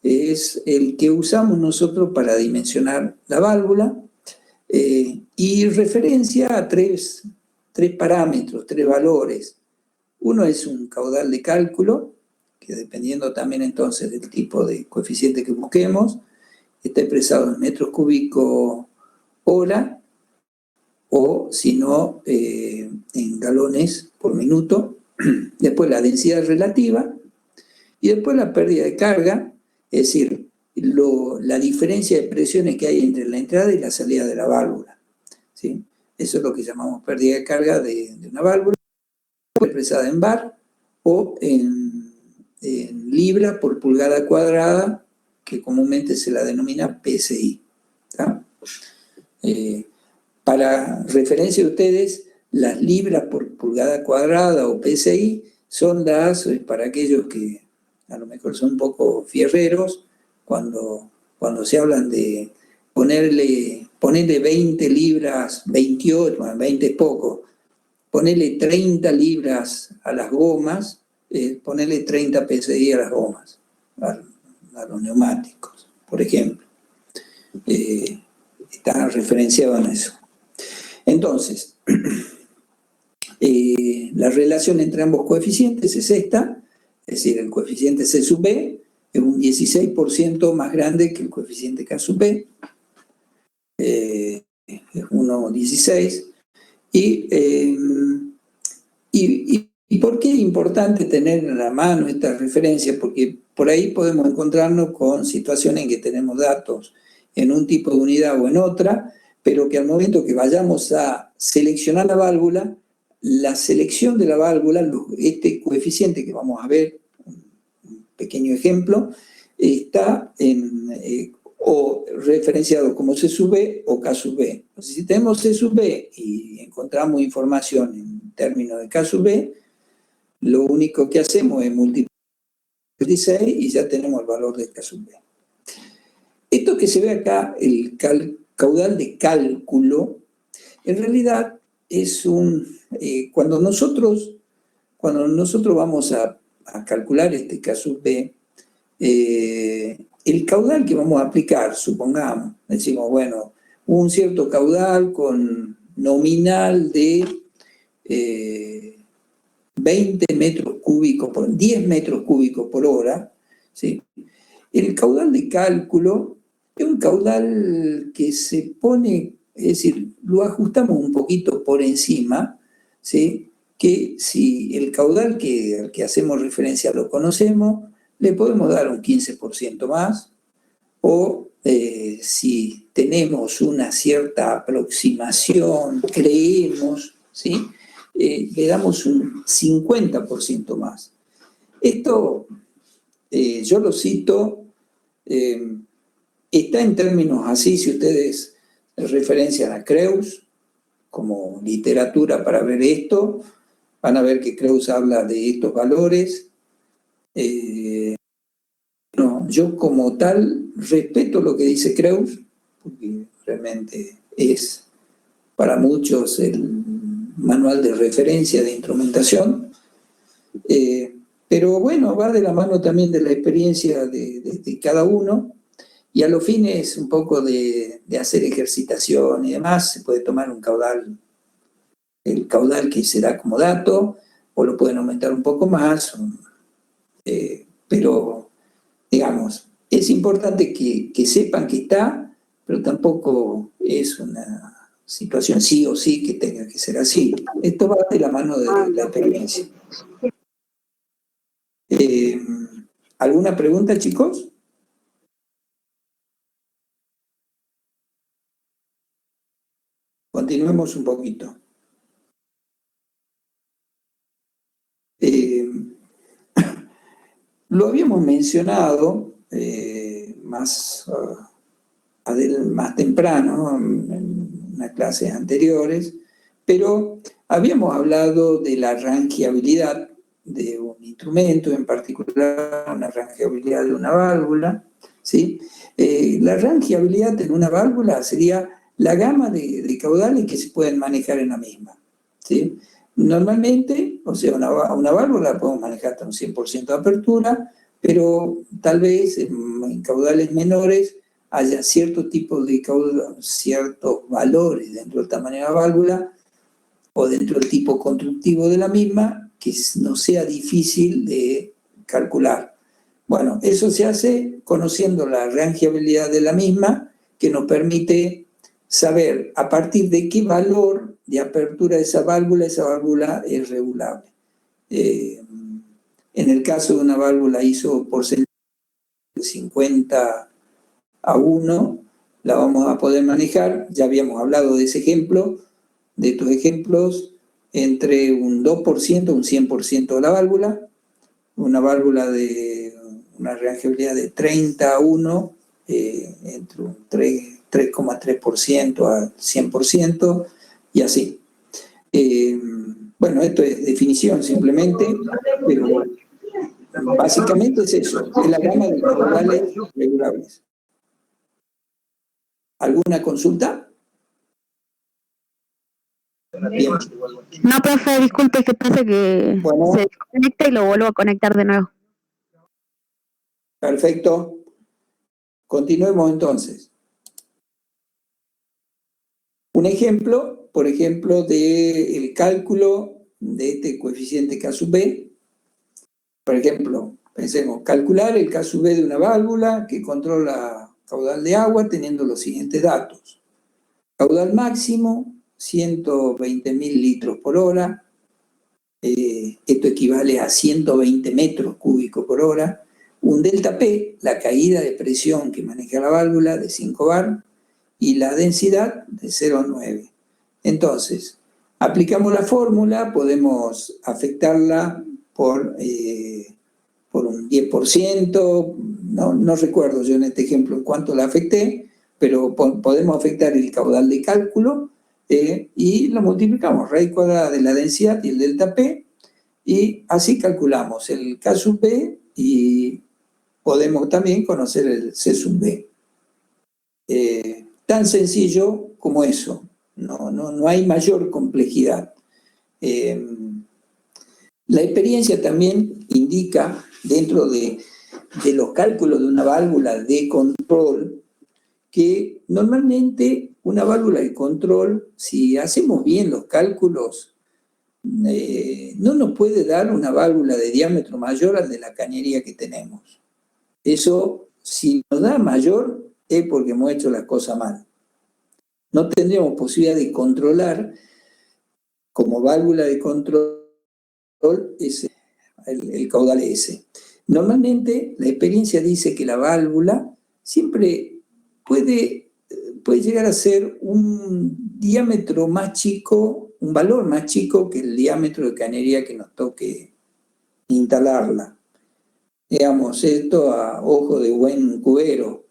es el que usamos nosotros para dimensionar la válvula y referencia a tres parámetros, 3 valores. Uno es un caudal de cálculo, que dependiendo también entonces del tipo de coeficiente que busquemos, está expresado en metros cúbicos hora, o si no, en galones por minuto. Después la densidad relativa y después la pérdida de carga, es decir, la diferencia de presiones que hay entre la entrada y la salida de la válvula, ¿sí? Eso es lo que llamamos pérdida de carga de una válvula, expresada en bar o en libra por pulgada cuadrada, que comúnmente se la denomina PSI. Para referencia de ustedes, las libras por pulgada cuadrada o PSI son para aquellos que a lo mejor son un poco fierreros, cuando se hablan de ponerle 20 libras, 28, bueno, 20 es poco, ponerle 30 libras a las gomas, ponerle 30 PSI a las gomas, a los neumáticos, por ejemplo. Está referenciado en eso. Entonces, la relación entre ambos coeficientes es esta, es decir, el coeficiente C sub B es un 16% más grande que el coeficiente K sub B, es 1,16. ¿Y por qué es importante tener en la mano esta referencia? Porque por ahí podemos encontrarnos con situaciones en que tenemos datos en un tipo de unidad o en otra, pero que al momento que vayamos a seleccionar la válvula, la selección de la válvula, este coeficiente que vamos a ver, un pequeño ejemplo, está o referenciado como C sub B o K sub B. Entonces, si tenemos C sub B y encontramos información en términos de K sub B, lo único que hacemos es multiplicar 16 y ya tenemos el valor de K sub B. Esto que se ve acá, el caudal de cálculo, en realidad es cuando nosotros vamos a calcular este K sub B, el caudal que vamos a aplicar, supongamos, decimos, bueno, un cierto caudal con nominal de 20 metros cúbicos, 10 metros cúbicos por hora, ¿sí? El caudal de cálculo es un caudal que se pone, es decir, lo ajustamos un poquito por encima, ¿sí? Que si el caudal al que hacemos referencia lo conocemos, le podemos dar un 15% más, o si tenemos una cierta aproximación, creemos, ¿sí? Le damos un 50% más. Esto, yo lo cito, está en términos así, si ustedes referencian a Creus como literatura para ver esto, van a ver que Creus habla de estos valores. No, yo como tal respeto lo que dice Creus, porque realmente es para muchos el manual de referencia de instrumentación, pero bueno, va de la mano también de la experiencia de cada uno, y a los fines un poco de hacer ejercitación y demás, se puede tomar un caudal, el caudal que será como dato, o lo pueden aumentar un poco más, pero digamos, es importante que sepan que está, pero tampoco es una situación sí o sí que tenga que ser así. Esto va de la mano de la experiencia. ¿Alguna pregunta, chicos? Continuemos un poquito. Lo habíamos mencionado más temprano, ¿no? En unas clases anteriores, pero habíamos hablado de la rangeabilidad de un instrumento, en particular una rangeabilidad de una válvula, ¿sí? La rangeabilidad en una válvula sería la gama de caudales que se pueden manejar en la misma, ¿sí? Normalmente, o sea, una válvula la podemos manejar hasta un 100% de apertura, pero tal vez en caudales menores haya cierto tipo de caudal, ciertos valores dentro del tamaño de la válvula o dentro del tipo constructivo de la misma que no sea difícil de calcular. Bueno, eso se hace conociendo la rangeabilidad de la misma, que nos permite saber a partir de qué valor de apertura de esa válvula es regulable. En el caso de una válvula ISO porcentaje 50:1, la vamos a poder manejar. Ya habíamos hablado de ese ejemplo, de estos ejemplos, entre un 2% un 100% de la válvula, una válvula de una rangeabilidad de 30:1, entre un 3 3,3% al 100% y así. Bueno, esto es definición simplemente, pero básicamente es eso, es la gama de caudales regulables. ¿Alguna consulta? Bien. No, profe, disculpe, que pasa que Bueno, se desconecta y lo vuelvo a conectar de nuevo. perfecto. Continuemos entonces. Un ejemplo, por ejemplo, del cálculo de este coeficiente K sub B. Por ejemplo, pensemos, calcular el K sub B de una válvula que controla caudal de agua teniendo los siguientes datos. Caudal máximo, 120.000 litros por hora. Esto equivale a 120 metros cúbicos por hora. Un delta P, la caída de presión que maneja la válvula, de 5 bar, y la densidad de 0,9. Entonces, aplicamos la fórmula, podemos afectarla por un 10%, no recuerdo yo en este ejemplo en cuánto la afecté, pero podemos afectar el caudal de cálculo y lo multiplicamos, raíz cuadrada de la densidad y el delta P, y así calculamos el K sub B y podemos también conocer el C sub B. Tan sencillo como eso, no hay mayor complejidad. La experiencia también indica, dentro de los cálculos de una válvula de control, que normalmente una válvula de control, si hacemos bien los cálculos, no nos puede dar una válvula de diámetro mayor al de la cañería que tenemos. Eso, si nos da mayor, es porque hemos hecho las cosas mal. No tendríamos posibilidad de controlar, como válvula de control, el caudal S. Normalmente la experiencia dice que la válvula siempre puede llegar a ser un diámetro más chico, un valor más chico que el diámetro de cañería que nos toque instalarla. Digamos, esto a ojo de buen cubero.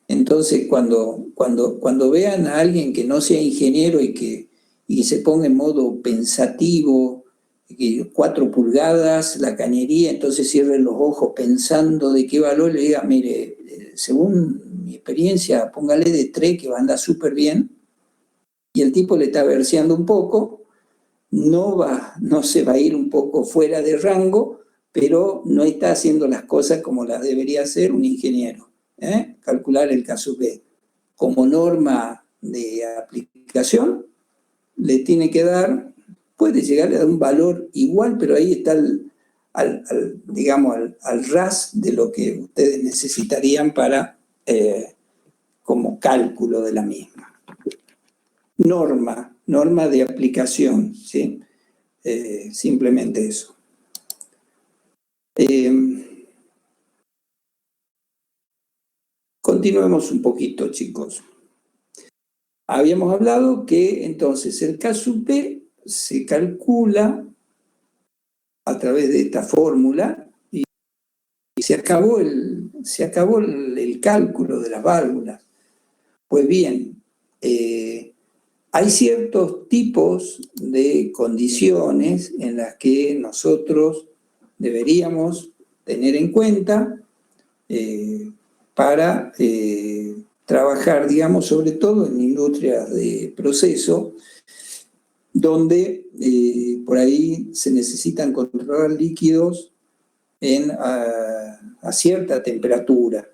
Entonces, cuando vean a alguien que no sea ingeniero y se ponga en modo pensativo, 4 pulgadas la cañería, entonces cierren los ojos pensando de qué valor, le diga, mire, según mi experiencia, póngale de 3 que va a andar súper bien, y el tipo le está verseando un poco, no se va a ir un poco fuera de rango, pero no está haciendo las cosas como las debería hacer un ingeniero. Calcular el K sub B como norma de aplicación le tiene que dar, puede llegar a dar un valor igual, pero ahí está al ras de lo que ustedes necesitarían para como cálculo de la misma. Norma de aplicación, ¿sí? Simplemente eso. Continuemos un poquito, chicos. Habíamos hablado que entonces el K sub B se calcula a través de esta fórmula y se acabó el cálculo de las válvulas. Pues bien, hay ciertos tipos de condiciones en las que nosotros deberíamos tener en cuenta para trabajar, digamos, sobre todo en industrias de proceso, donde por ahí se necesitan controlar líquidos a cierta temperatura.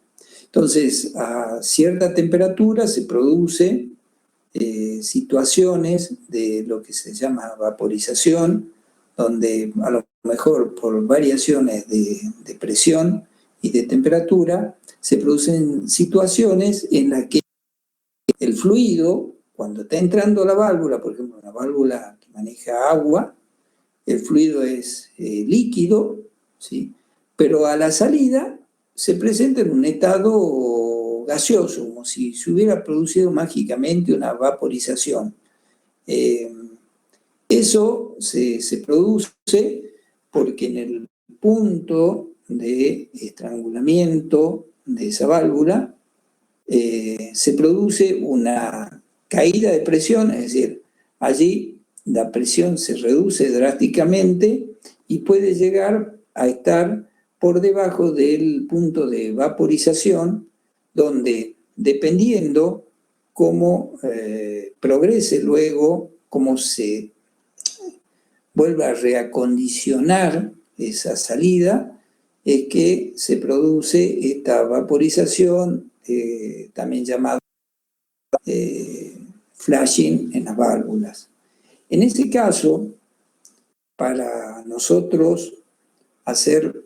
Entonces, a cierta temperatura se produce situaciones de lo que se llama vaporización, donde a lo mejor por variaciones de presión y de temperatura se producen situaciones en las que el fluido, cuando está entrando a la válvula, por ejemplo, una válvula que maneja agua, el fluido es líquido, ¿sí? Pero a la salida se presenta en un estado gaseoso, como si se hubiera producido mágicamente una vaporización. Eso se produce porque en el punto de estrangulamiento de esa válvula se produce una caída de presión, es decir, allí la presión se reduce drásticamente y puede llegar a estar por debajo del punto de vaporización, donde dependiendo cómo progrese luego, cómo se vuelva a reacondicionar esa salida, es que se produce esta vaporización, también llamada flashing en las válvulas. En este caso, para nosotros hacer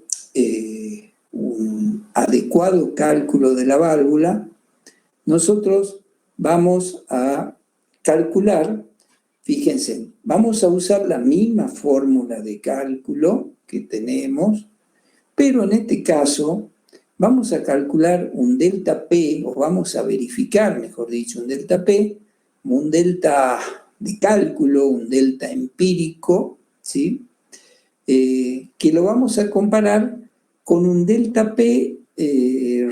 un adecuado cálculo de la válvula, nosotros vamos a calcular, fíjense, vamos a usar la misma fórmula de cálculo que tenemos, pero en este caso vamos a calcular un delta P, o vamos a verificar, mejor dicho, un delta P, un delta de cálculo, un delta empírico, ¿sí? Que lo vamos a comparar con un delta P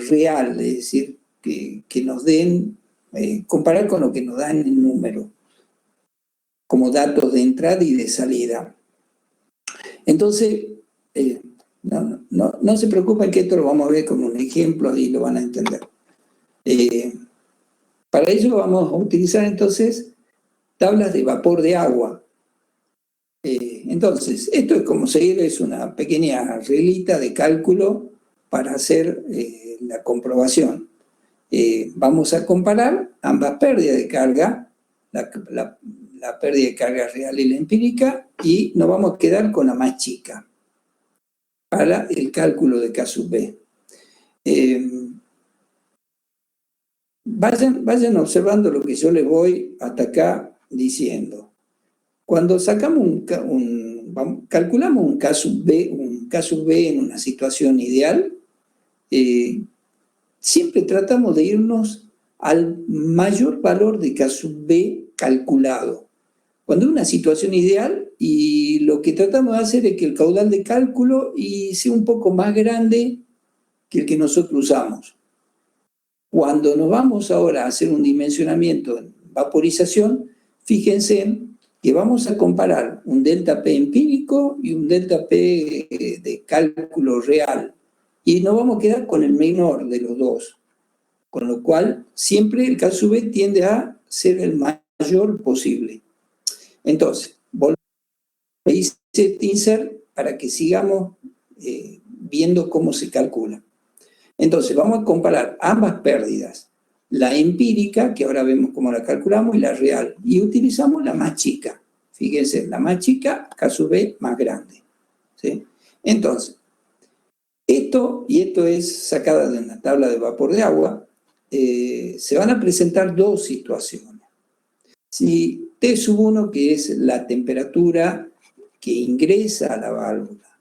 real, es decir, que nos den, comparar con lo que nos dan en número, como datos de entrada y de salida. Entonces, no se preocupen, que esto lo vamos a ver como un ejemplo y lo van a entender. Para ello vamos a utilizar entonces tablas de vapor de agua. Entonces, esto es como seguir, es una pequeña reglita de cálculo para hacer la comprobación. Vamos a comparar ambas pérdidas de carga, la pérdida de carga real y la empírica, y nos vamos a quedar con la más chica para el cálculo de K sub B. Vayan observando lo que yo les voy hasta acá diciendo. Cuando sacamos calculamos un K sub B en una situación ideal, siempre tratamos de irnos al mayor valor de K sub B calculado. Cuando es una situación ideal, y lo que tratamos de hacer es que el caudal de cálculo sea un poco más grande que el que nosotros usamos. Cuando nos vamos ahora a hacer un dimensionamiento en vaporización, fíjense que vamos a comparar un delta P empírico y un delta P de cálculo real, y nos vamos a quedar con el menor de los dos, con lo cual siempre el K sub B tiende a ser el mayor posible. Entonces, volvemos a este insert para que sigamos viendo cómo se calcula. Entonces, vamos a comparar ambas pérdidas, la empírica, que ahora vemos cómo la calculamos, y la real, y utilizamos la más chica. Fíjense, la más chica, K sub B más grande, ¿sí? Entonces, esto es sacada de una tabla de vapor de agua, se van a presentar dos situaciones. Si T sub 1, que es la temperatura que ingresa a la válvula,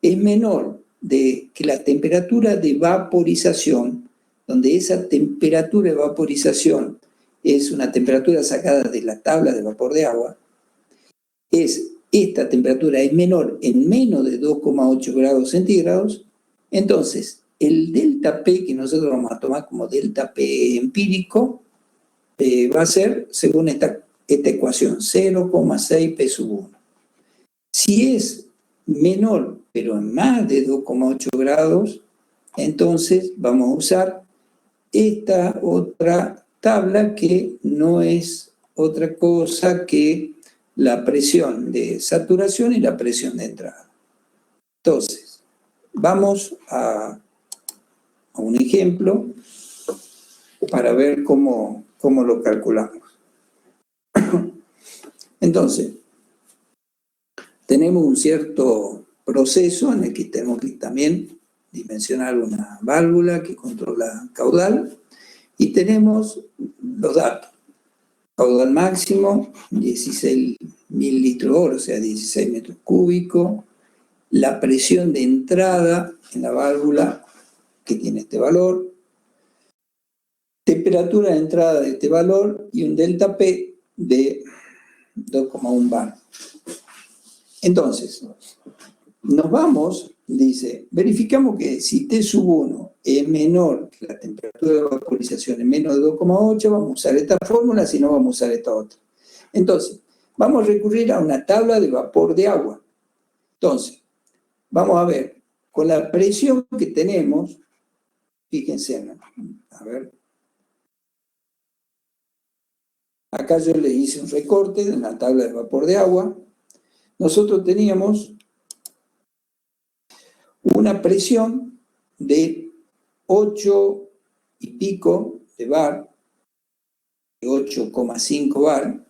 es menor que la temperatura de vaporización, donde esa temperatura de vaporización es una temperatura sacada de la tabla de vapor de agua, esta temperatura es menor en menos de 2,8 grados centígrados, entonces el delta P, que nosotros vamos a tomar como delta P empírico, va a ser, según esta ecuación, 0,6 P sub 1. Si es menor, pero en más de 2,8 grados, entonces vamos a usar esta otra tabla, que no es otra cosa que la presión de saturación y la presión de entrada. Entonces, vamos a un ejemplo para ver cómo lo calculamos. Entonces, tenemos un cierto proceso en el que tenemos que también dimensionar una válvula que controla caudal, y tenemos los datos. Caudal máximo, 16.000 litros hora, o sea, 16 metros cúbicos. La presión de entrada en la válvula, que tiene este valor. Temperatura de entrada de este valor, y un delta P de 2,1 bar. Entonces, nos vamos, dice, verificamos que si T sub 1 es menor, la temperatura de vaporización es menos de 2,8, vamos a usar esta fórmula, si no vamos a usar esta otra. Entonces, vamos a recurrir a una tabla de vapor de agua. Entonces, vamos a ver, con la presión que tenemos, fíjense, a ver, acá yo les hice un recorte de una tabla de vapor de agua. Nosotros teníamos una presión de 8 y pico de bar, de 8,5 bar.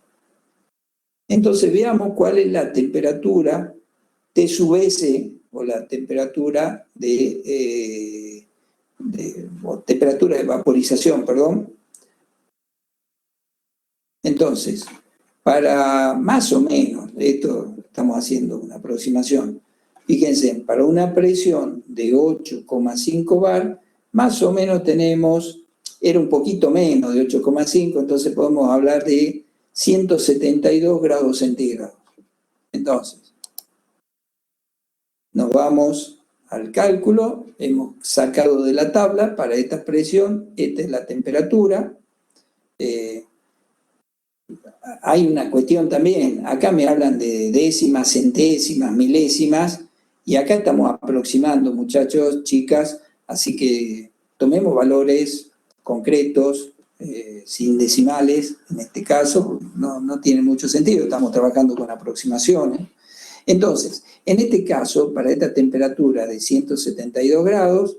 Entonces veamos cuál es la temperatura T sub S, o la temperatura o temperatura de vaporización, perdón. Entonces, para más o menos, esto estamos haciendo una aproximación, fíjense, para una presión de 8,5 bar, más o menos tenemos, era un poquito menos de 8,5, entonces podemos hablar de 172 grados centígrados. Entonces, nos vamos al cálculo, hemos sacado de la tabla para esta presión, esta es la temperatura. Hay una cuestión también, acá me hablan de décimas, centésimas, milésimas, y acá estamos aproximando, muchachos, chicas, así que tomemos valores concretos, sin decimales, en este caso, no tiene mucho sentido, estamos trabajando con aproximaciones. Entonces, en este caso, para esta temperatura de 172 grados,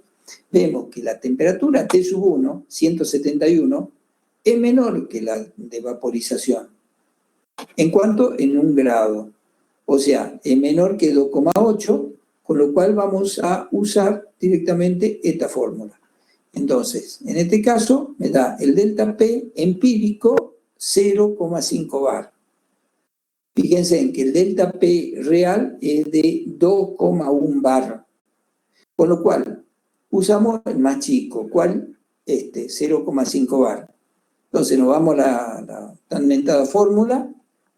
vemos que la temperatura T sub 1, 171, es menor que la de vaporización. ¿En cuánto? En 1 grado. O sea, es menor que 2,8, con lo cual vamos a usar directamente esta fórmula. Entonces, en este caso, me da el delta P empírico 0,5 bar. Fíjense en que el delta P real es de 2,1 bar. Con lo cual, usamos el más chico. ¿Cuál? 0,5 bar. Entonces nos vamos a la tan mentada fórmula,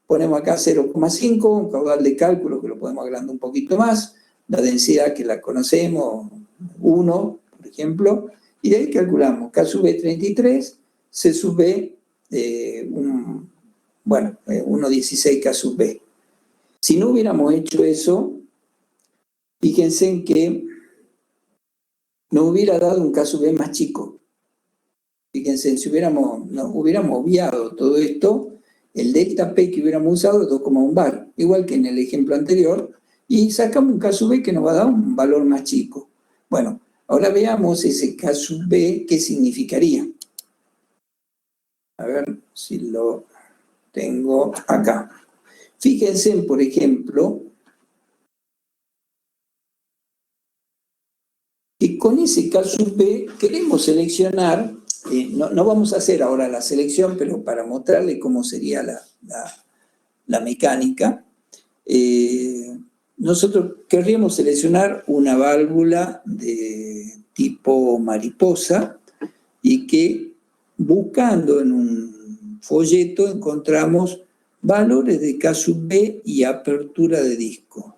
ponemos acá 0,5, un caudal de cálculo que lo podemos agrandar un poquito más, la densidad que la conocemos, 1, por ejemplo, y de ahí calculamos K sub B 33, C sub B, 1,16 K sub B. Si no hubiéramos hecho eso, fíjense en que nos hubiera dado un K sub B más chico. Fíjense, si nos hubiéramos obviado todo esto, el delta P que hubiéramos usado es 2,1 bar, igual que en el ejemplo anterior, y sacamos un K sub B que nos va a dar un valor más chico. Bueno, ahora veamos ese K sub B, ¿qué significaría? A ver si lo tengo acá. Fíjense, por ejemplo, que con ese K sub B queremos seleccionar, no vamos a hacer ahora la selección, pero para mostrarle cómo sería la mecánica, nosotros querríamos seleccionar una válvula de tipo mariposa y que buscando en un folleto encontramos valores de K sub B y apertura de disco.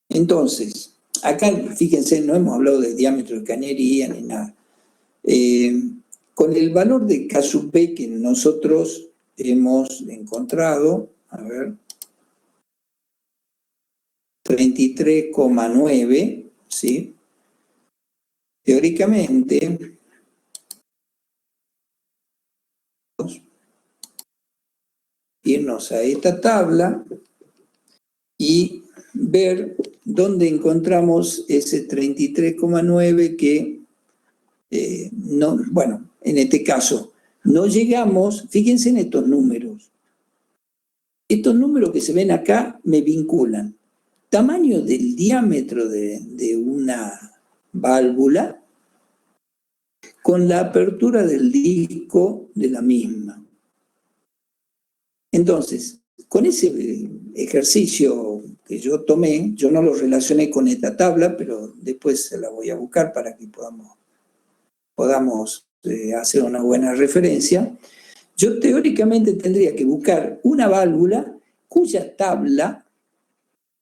Entonces, acá, fíjense, no hemos hablado de diámetro de cañería ni nada. Con el valor de K sub B que nosotros hemos encontrado, a ver, 33,9, ¿sí? Teóricamente, irnos a esta tabla y ver dónde encontramos ese 33,9 que, en este caso, no llegamos, fíjense en estos números. Estos números que se ven acá me vinculan tamaño del diámetro de una válvula con la apertura del disco de la misma. Entonces, con ese ejercicio que yo tomé, yo no lo relacioné con esta tabla, pero después se la voy a buscar para que podamos hacer una buena referencia. Yo teóricamente tendría que buscar una válvula cuya tabla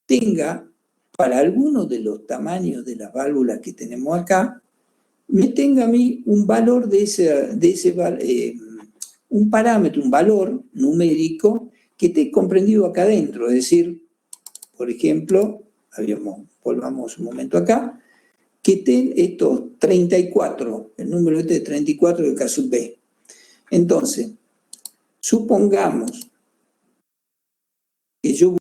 tenga, para algunos de los tamaños de las válvulas que tenemos acá, me tenga a mí un valor un parámetro, un valor numérico que esté comprendido acá adentro. Es decir, por ejemplo, volvamos un momento acá, que estén estos 34, el número este de 34 de K sub B. Entonces, supongamos que yo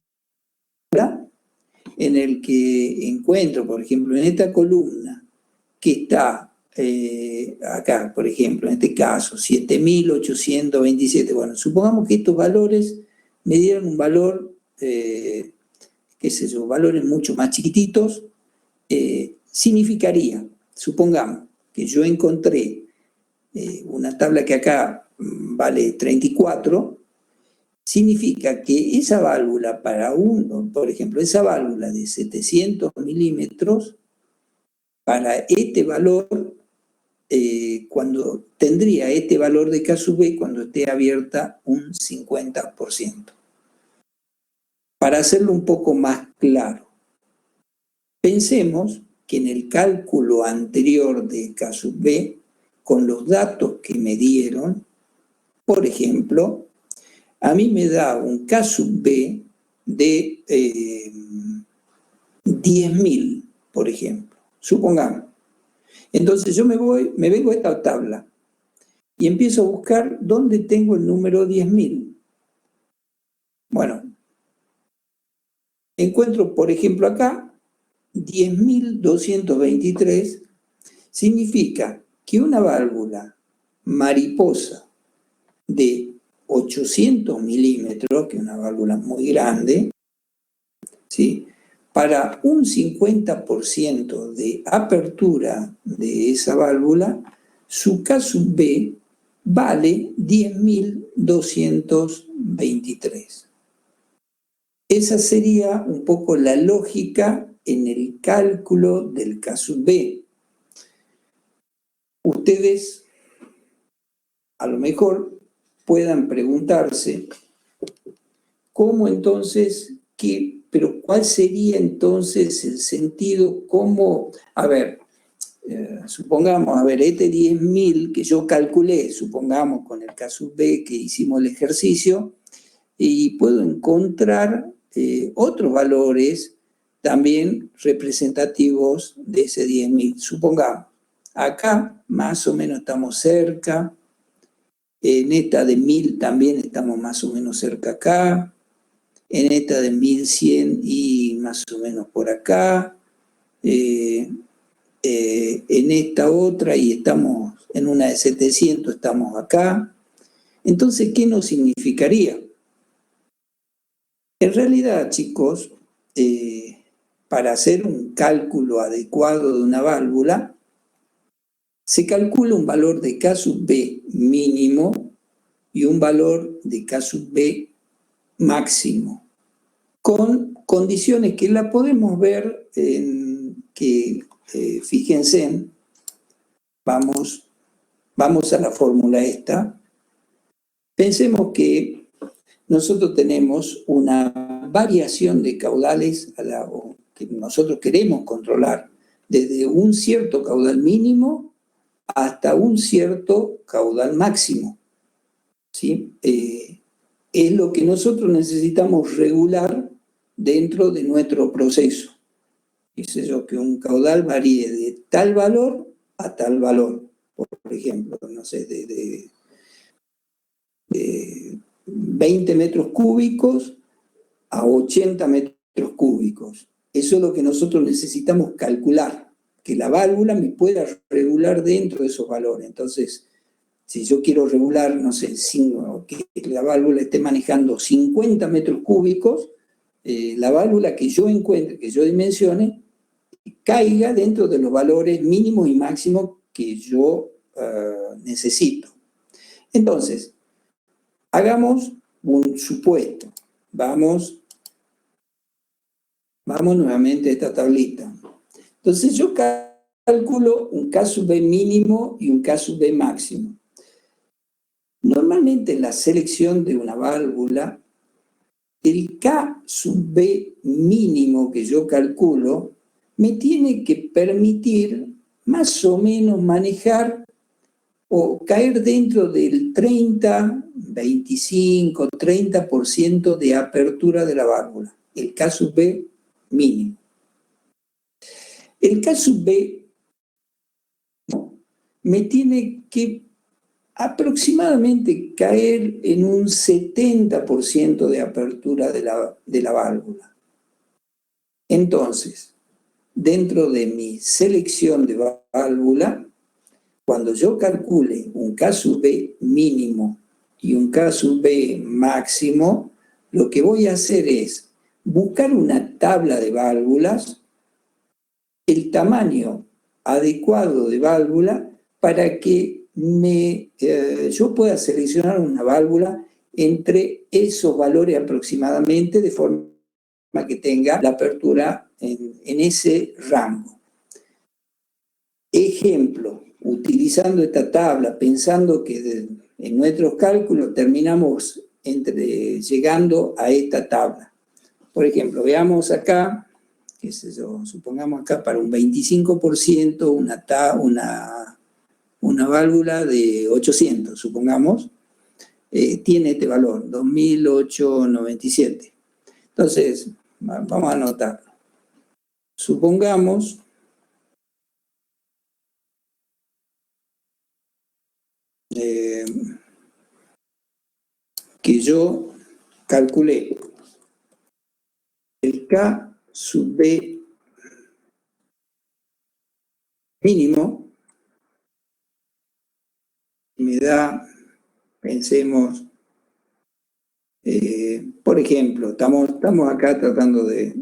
en el que encuentro, por ejemplo, en esta columna, que está acá, por ejemplo, en este caso, 7.827. Bueno, supongamos que estos valores me dieran un valor, qué sé yo, valores mucho más chiquititos, significaría, supongamos, que yo encontré una tabla que acá vale 34, significa que esa válvula por ejemplo, esa válvula de 700 milímetros, para este valor, cuando tendría este valor de K sub B cuando esté abierta un 50%. Para hacerlo un poco más claro, pensemos que en el cálculo anterior de K sub B, con los datos que me dieron, por ejemplo, a mí me da un K sub B de 10.000, por ejemplo, supongamos. Entonces yo me vengo a esta tabla y empiezo a buscar dónde tengo el número 10.000. Bueno, encuentro, por ejemplo, acá 10.223, significa que una válvula mariposa de 800 milímetros, que es una válvula muy grande, ¿sí?, para un 50% de apertura de esa válvula, su K sub B vale 10.223. Esa sería un poco la lógica en el cálculo del K sub B. Ustedes a lo mejor puedan preguntarse cómo entonces, pero ¿cuál sería entonces el sentido? ¿Cómo? A ver, supongamos, este 10.000 que yo calculé, supongamos con el K sub B que hicimos el ejercicio, y puedo encontrar otros valores también representativos de ese 10.000. Supongamos, acá más o menos estamos cerca, en esta de 1.000 también estamos más o menos cerca acá, en esta de 1.100 y más o menos por acá, en esta otra y estamos en una de 700, estamos acá. Entonces, ¿qué nos significaría? En realidad, chicos, para hacer un cálculo adecuado de una válvula, se calcula un valor de K sub B mínimo y un valor de K sub B máximo, con condiciones que la podemos ver fíjense, vamos a la fórmula esta. Pensemos que nosotros tenemos una variación de caudales que nosotros queremos controlar desde un cierto caudal mínimo hasta un cierto caudal máximo, ¿sí? Es lo que nosotros necesitamos regular dentro de nuestro proceso. Es eso, que un caudal varíe de tal valor a tal valor. Por ejemplo, no sé, de 20 metros cúbicos a 80 metros cúbicos. Eso es lo que nosotros necesitamos calcular, que la válvula me pueda regular dentro de esos valores. Entonces, si yo quiero regular, no sé, que la válvula esté manejando 50 metros cúbicos, la válvula que yo encuentre, que yo dimensione, caiga dentro de los valores mínimos y máximos que yo necesito. Entonces, hagamos un supuesto. Vamos nuevamente a esta tablita. Entonces, yo calculo un K sub B mínimo y un K sub B máximo. Normalmente en la selección de una válvula, el K sub B mínimo que yo calculo me tiene que permitir más o menos manejar o caer dentro del 30, 25, 30% de apertura de la válvula, el K sub B mínimo. El K sub B me tiene que aproximadamente caer en un 70% de apertura de la válvula. Entonces, dentro de mi selección de válvula, cuando yo calcule un K sub B mínimo y un K sub B máximo, lo que voy a hacer es buscar una tabla de válvulas, el tamaño adecuado de válvula para que yo pueda seleccionar una válvula entre esos valores aproximadamente, de forma que tenga la apertura en ese rango. Ejemplo, utilizando esta tabla, pensando que en nuestros cálculos terminamos llegando a esta tabla. Por ejemplo, veamos acá, qué sé yo, supongamos acá para un 25% una válvula de 800, supongamos, tiene este valor, 2897. Entonces, vamos a anotarlo. Supongamos que yo calculé el K sub B mínimo, me da, pensemos, por ejemplo, estamos acá tratando de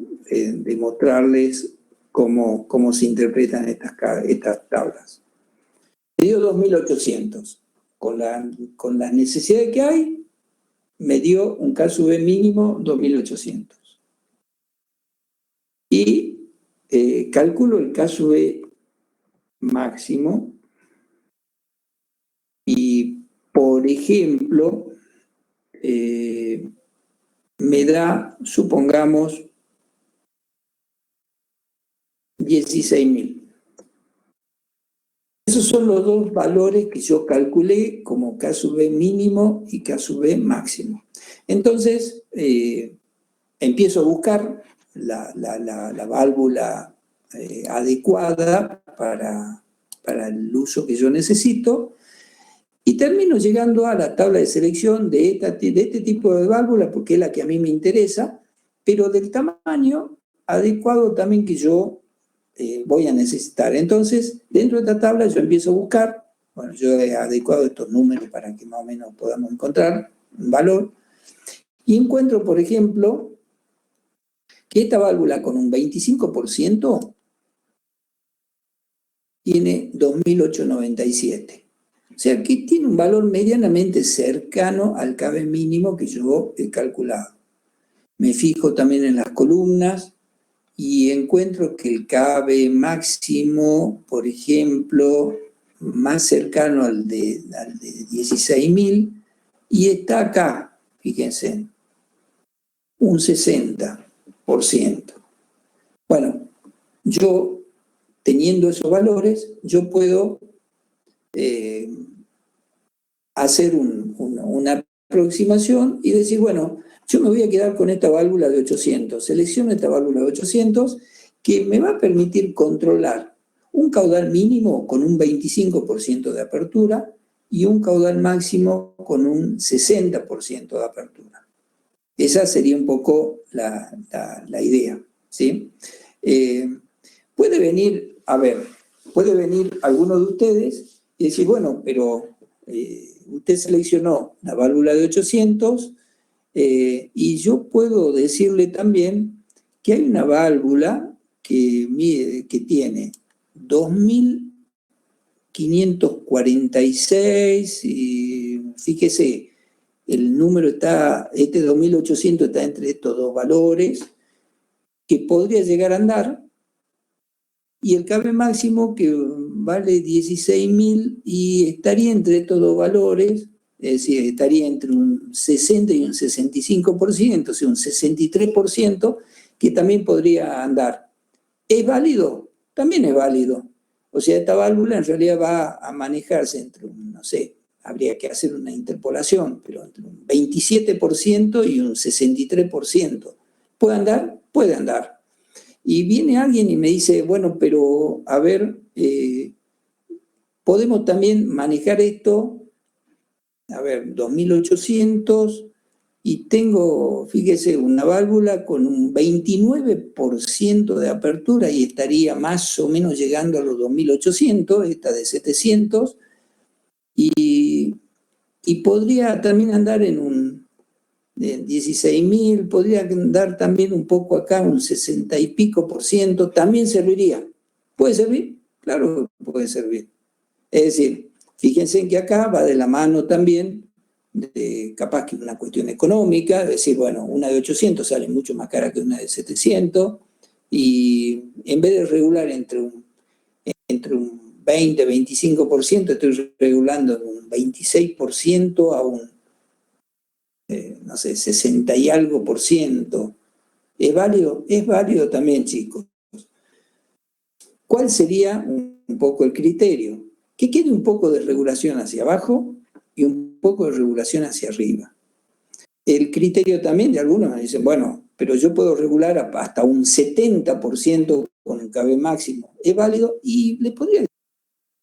mostrarles cómo se interpretan estas tablas. Me dio 2800. Con las necesidades que hay, me dio un K sub B mínimo 2800. Y calculo el K sub B máximo y, por ejemplo, me da, supongamos, 16.000. Esos son los dos valores que yo calculé como K sub B mínimo y K sub B máximo. Entonces, empiezo a buscar la válvula adecuada para el uso que yo necesito y termino llegando a la tabla de selección de este tipo de válvula, porque es la que a mí me interesa, pero del tamaño adecuado también que yo voy a necesitar. Entonces, dentro de esta tabla yo empiezo a buscar, bueno, yo he adecuado estos números para que más o menos podamos encontrar un valor, y encuentro, por ejemplo, que esta válvula con un 25% tiene 2.897. O sea, que tiene un valor medianamente cercano al KB mínimo que yo he calculado. Me fijo también en las columnas y encuentro que el KB máximo, por ejemplo, más cercano al de 16.000, y está acá, fíjense, un 60%. Bueno, yo, teniendo esos valores, yo puedo hacer una aproximación y decir, bueno, yo me voy a quedar con esta válvula de 800. Selecciono esta válvula de 800 que me va a permitir controlar un caudal mínimo con un 25% de apertura y un caudal máximo con un 60% de apertura. Esa sería un poco la idea, ¿sí? Puede venir alguno de ustedes y decir, bueno, pero usted seleccionó la válvula de 800 y yo puedo decirle también que hay una válvula que tiene 2.546 y fíjese, el número este 2.800 está entre estos dos valores, que podría llegar a andar, y el KB máximo que vale 16.000 y estaría entre estos dos valores, es decir, estaría entre un 60 y un 65%, o sea, un 63%, que también podría andar. ¿Es válido? También es válido. O sea, esta válvula en realidad va a manejarse entre un, no sé, habría que hacer una interpolación, pero entre un 27% y un 63%. ¿Puede andar? Puede andar. Y viene alguien y me dice, bueno, pero a ver, podemos también manejar esto, a ver, 2800, y tengo, fíjese, una válvula con un 29% de apertura y estaría más o menos llegando a los 2800, esta de 700, y podría también andar en un 16.000, podría andar también un poco acá, un 60 y pico por ciento, también serviría. ¿Puede servir? Claro que puede servir. Es decir, fíjense que acá va de la mano también de capaz que una cuestión económica, es decir, bueno, una de 800 sale mucho más cara que una de 700, y en vez de regular entre un 20-25%, estoy regulando en un 26% a un, no sé, 60 y algo por ciento. ¿Es válido? Es válido también, chicos. ¿Cuál sería un poco el criterio? Que quede un poco de regulación hacia abajo y un poco de regulación hacia arriba. El criterio también de algunos me dicen, bueno, pero yo puedo regular hasta un 70% con el KB máximo. ¿Es válido? Y le podría decir,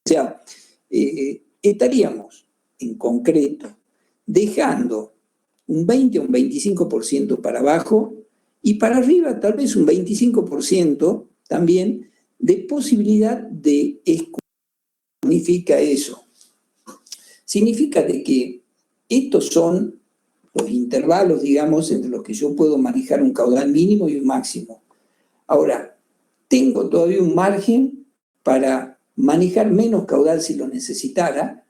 o sea, estaríamos en concreto dejando un 20 o un 25% para abajo y para arriba tal vez un 25% también de posibilidad de escuchar. Significa eso. Significa de que estos son los intervalos, digamos, entre los que yo puedo manejar un caudal mínimo y un máximo. Ahora, tengo todavía un margen para manejar menos caudal si lo necesitara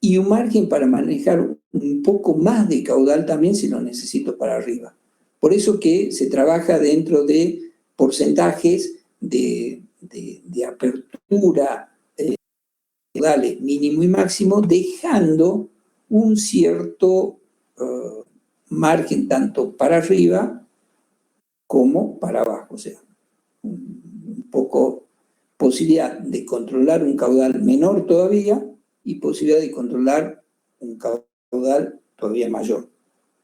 y un margen para manejar un poco más de caudal también si lo necesito para arriba. Por eso que se trabaja dentro de porcentajes de apertura, caudales mínimo y máximo, dejando un cierto margen tanto para arriba como para abajo. O sea, un poco posibilidad de controlar un caudal menor todavía y posibilidad de controlar un caudal todavía mayor.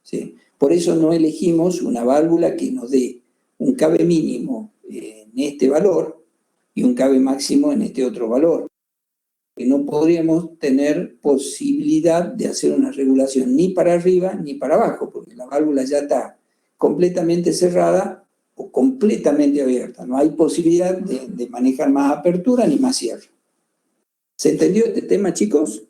¿Sí? Por eso no elegimos una válvula que nos dé un KB mínimo en este valor y un KB máximo en este otro valor. Que no podríamos tener posibilidad de hacer una regulación ni para arriba ni para abajo, porque la válvula ya está completamente cerrada o completamente abierta. No hay posibilidad de manejar más apertura ni más cierre. ¿Se entendió este tema, chicos?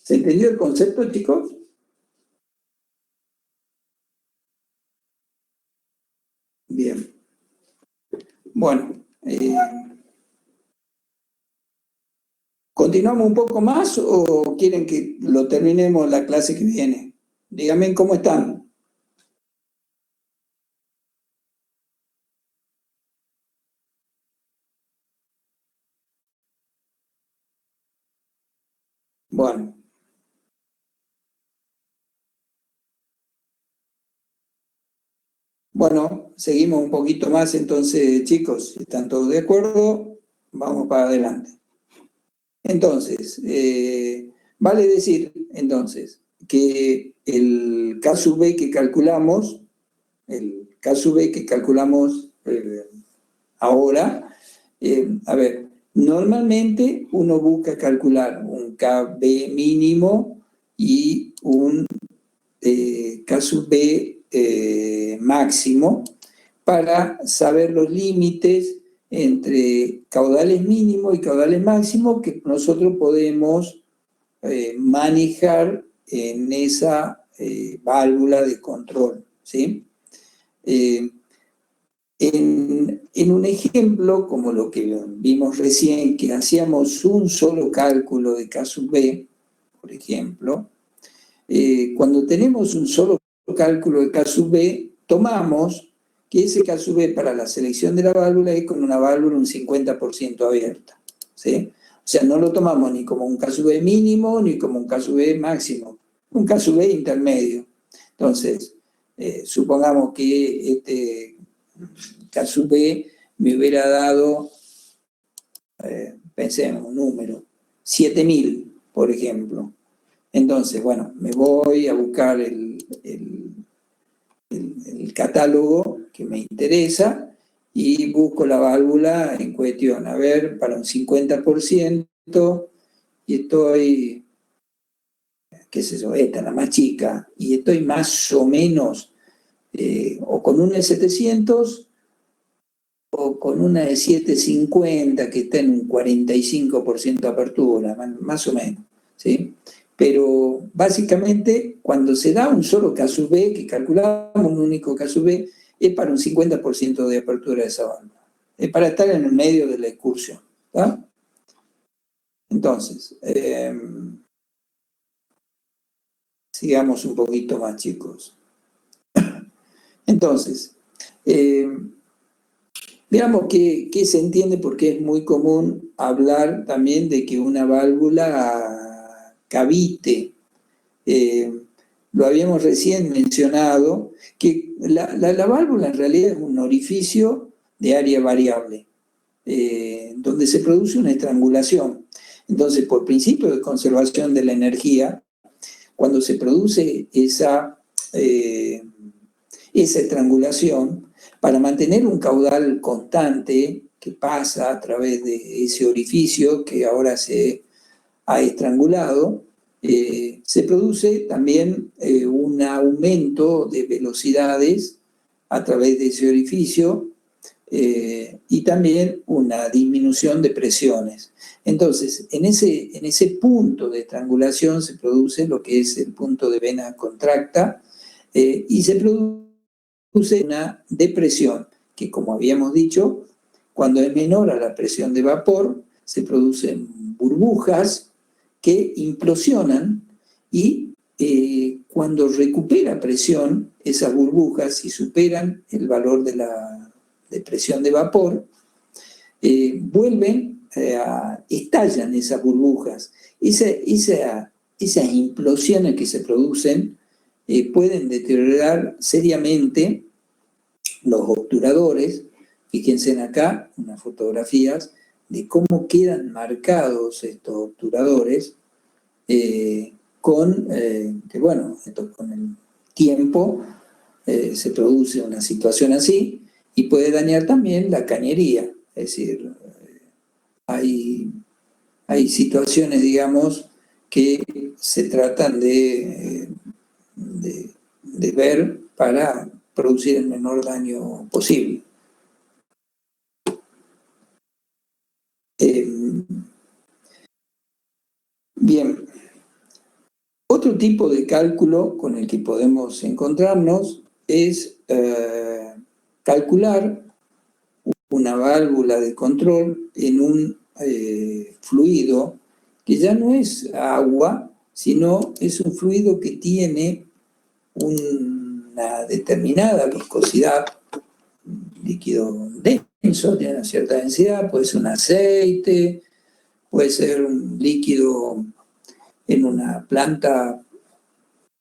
¿Se entendió el concepto, chicos? Bien. Bueno, ¿continuamos un poco más o quieren que lo terminemos la clase que viene? Díganme cómo están. Bueno. Bueno, seguimos un poquito más entonces, chicos. Si están todos de acuerdo, vamos para adelante. Entonces, vale decir, entonces, que el K sub B que calculamos, ahora, a ver, normalmente uno busca calcular un KB mínimo y un K sub B máximo para saber los límites entre caudales mínimos y caudales máximos que nosotros podemos manejar en esa válvula de control, ¿sí? En un ejemplo como lo que vimos recién, que hacíamos un solo cálculo de K sub B, por ejemplo, cuando tenemos un solo cálculo de K sub B, tomamos que ese K sub B para la selección de la válvula es con una válvula un 50% abierta, ¿sí? O sea, no lo tomamos ni como un K sub B mínimo ni como un K sub B máximo, un K sub B intermedio. Entonces, supongamos que este K sub B me hubiera dado, pensemos un número, 7.000, por ejemplo. Entonces, bueno, me voy a buscar el catálogo que me interesa y busco la válvula en cuestión. A ver, para un 50% y estoy, qué sé yo, esta, la más chica, y estoy más o menos o con una de 700 o con una de 750 que está en un 45% de apertura, más o menos, ¿sí? Pero básicamente cuando se da un solo K sub B, que calculamos un único K sub B, es para un 50% de apertura de esa válvula. Es para estar en el medio de la excursión, ¿tá? Entonces, sigamos un poquito más, chicos. Entonces, veamos qué se entiende, porque es muy común hablar también de que una válvula cavite. Lo habíamos recién mencionado, que la válvula en realidad es un orificio de área variable, donde se produce una estrangulación. Entonces, por principio de conservación de la energía, cuando se produce esa estrangulación, para mantener un caudal constante que pasa a través de ese orificio que ahora se ha estrangulado, se produce también un aumento de velocidades a través de ese orificio y también una disminución de presiones. Entonces, en ese punto de estrangulación se produce lo que es el punto de vena contracta y se produce una depresión que, como habíamos dicho, cuando es menor a la presión de vapor, se producen burbujas que implosionan y cuando recupera presión, esas burbujas, si superan el valor de la presión de vapor, vuelven estallan esas burbujas. Esas implosiones que se producen pueden deteriorar seriamente los obturadores. Fíjense acá unas fotografías de cómo quedan marcados estos obturadores con el tiempo se produce una situación así y puede dañar también la cañería. Es decir, hay situaciones, digamos, que se tratan de ver para producir el menor daño posible. Bien, otro tipo de cálculo con el que podemos encontrarnos es calcular una válvula de control en un fluido que ya no es agua, sino es un fluido que tiene una determinada viscosidad, un líquido denso, tiene una cierta densidad, puede ser un aceite, puede ser un líquido en una planta,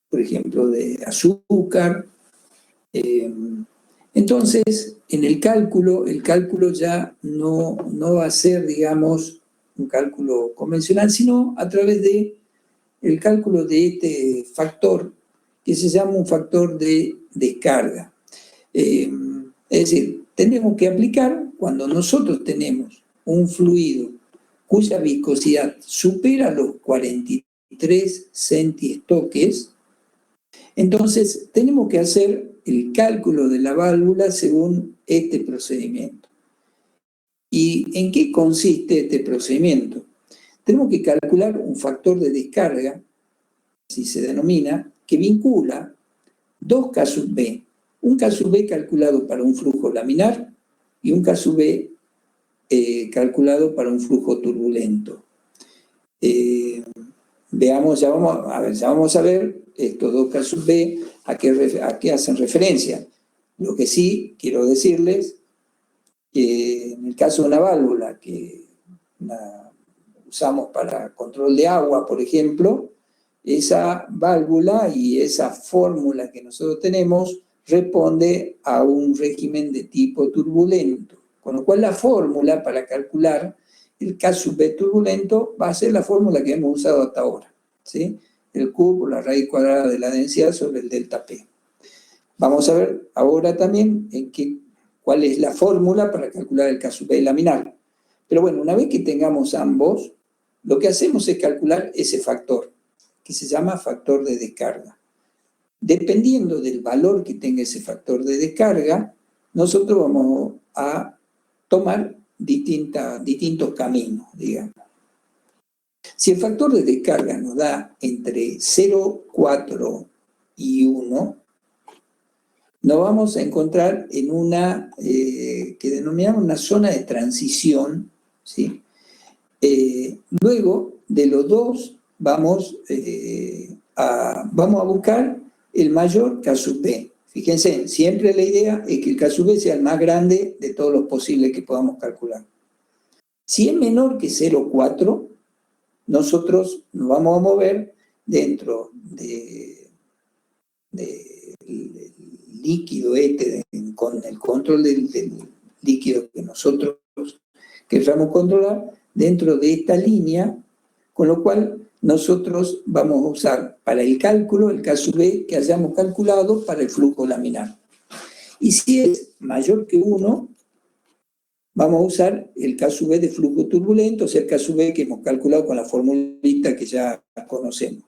por ejemplo, de azúcar. Entonces, en el cálculo ya no va a ser, digamos, un cálculo convencional, sino a través de el cálculo de este factor que se llama un factor de descarga. Es decir, tenemos que aplicar cuando nosotros tenemos un fluido cuya viscosidad supera los 43 centiestoques, entonces tenemos que hacer el cálculo de la válvula según este procedimiento. ¿Y en qué consiste este procedimiento? Tenemos que calcular un factor de descarga, así se denomina, que vincula dos K sub B. Un K sub B calculado para un flujo laminar y un K sub B calculado para un flujo turbulento. Veamos, ya vamos a ver estos dos K sub B a qué hacen referencia. Lo que sí quiero decirles que en el caso de una válvula que usamos para control de agua, por ejemplo, esa válvula y esa fórmula que nosotros tenemos responde a un régimen de tipo turbulento. Con lo cual la fórmula para calcular el K sub B turbulento va a ser la fórmula que hemos usado hasta ahora, ¿sí? El Q por la raíz cuadrada de la densidad sobre el delta P. Vamos a ver ahora también cuál es la fórmula para calcular el K sub B laminar. Pero bueno, una vez que tengamos ambos, lo que hacemos es calcular ese factor, que se llama factor de descarga. Dependiendo del valor que tenga ese factor de descarga, nosotros vamos a tomar distintos caminos, digamos. Si el factor de descarga nos da entre 0, 4 y 1, nos vamos a encontrar en una que denominamos una zona de transición, ¿sí? Luego de los dos vamos a buscar el mayor K sub B. Fíjense, siempre la idea es que el K sub B sea el más grande de todos los posibles que podamos calcular. Si es menor que 0,4, nosotros nos vamos a mover dentro del líquido con el control del líquido que nosotros queramos controlar dentro de esta línea, con lo cual nosotros vamos a usar para el cálculo el K sub B que hayamos calculado para el flujo laminar. Y si es mayor que 1, vamos a usar el K sub B de flujo turbulento, o sea, el K sub B que hemos calculado con la formulita que ya conocemos.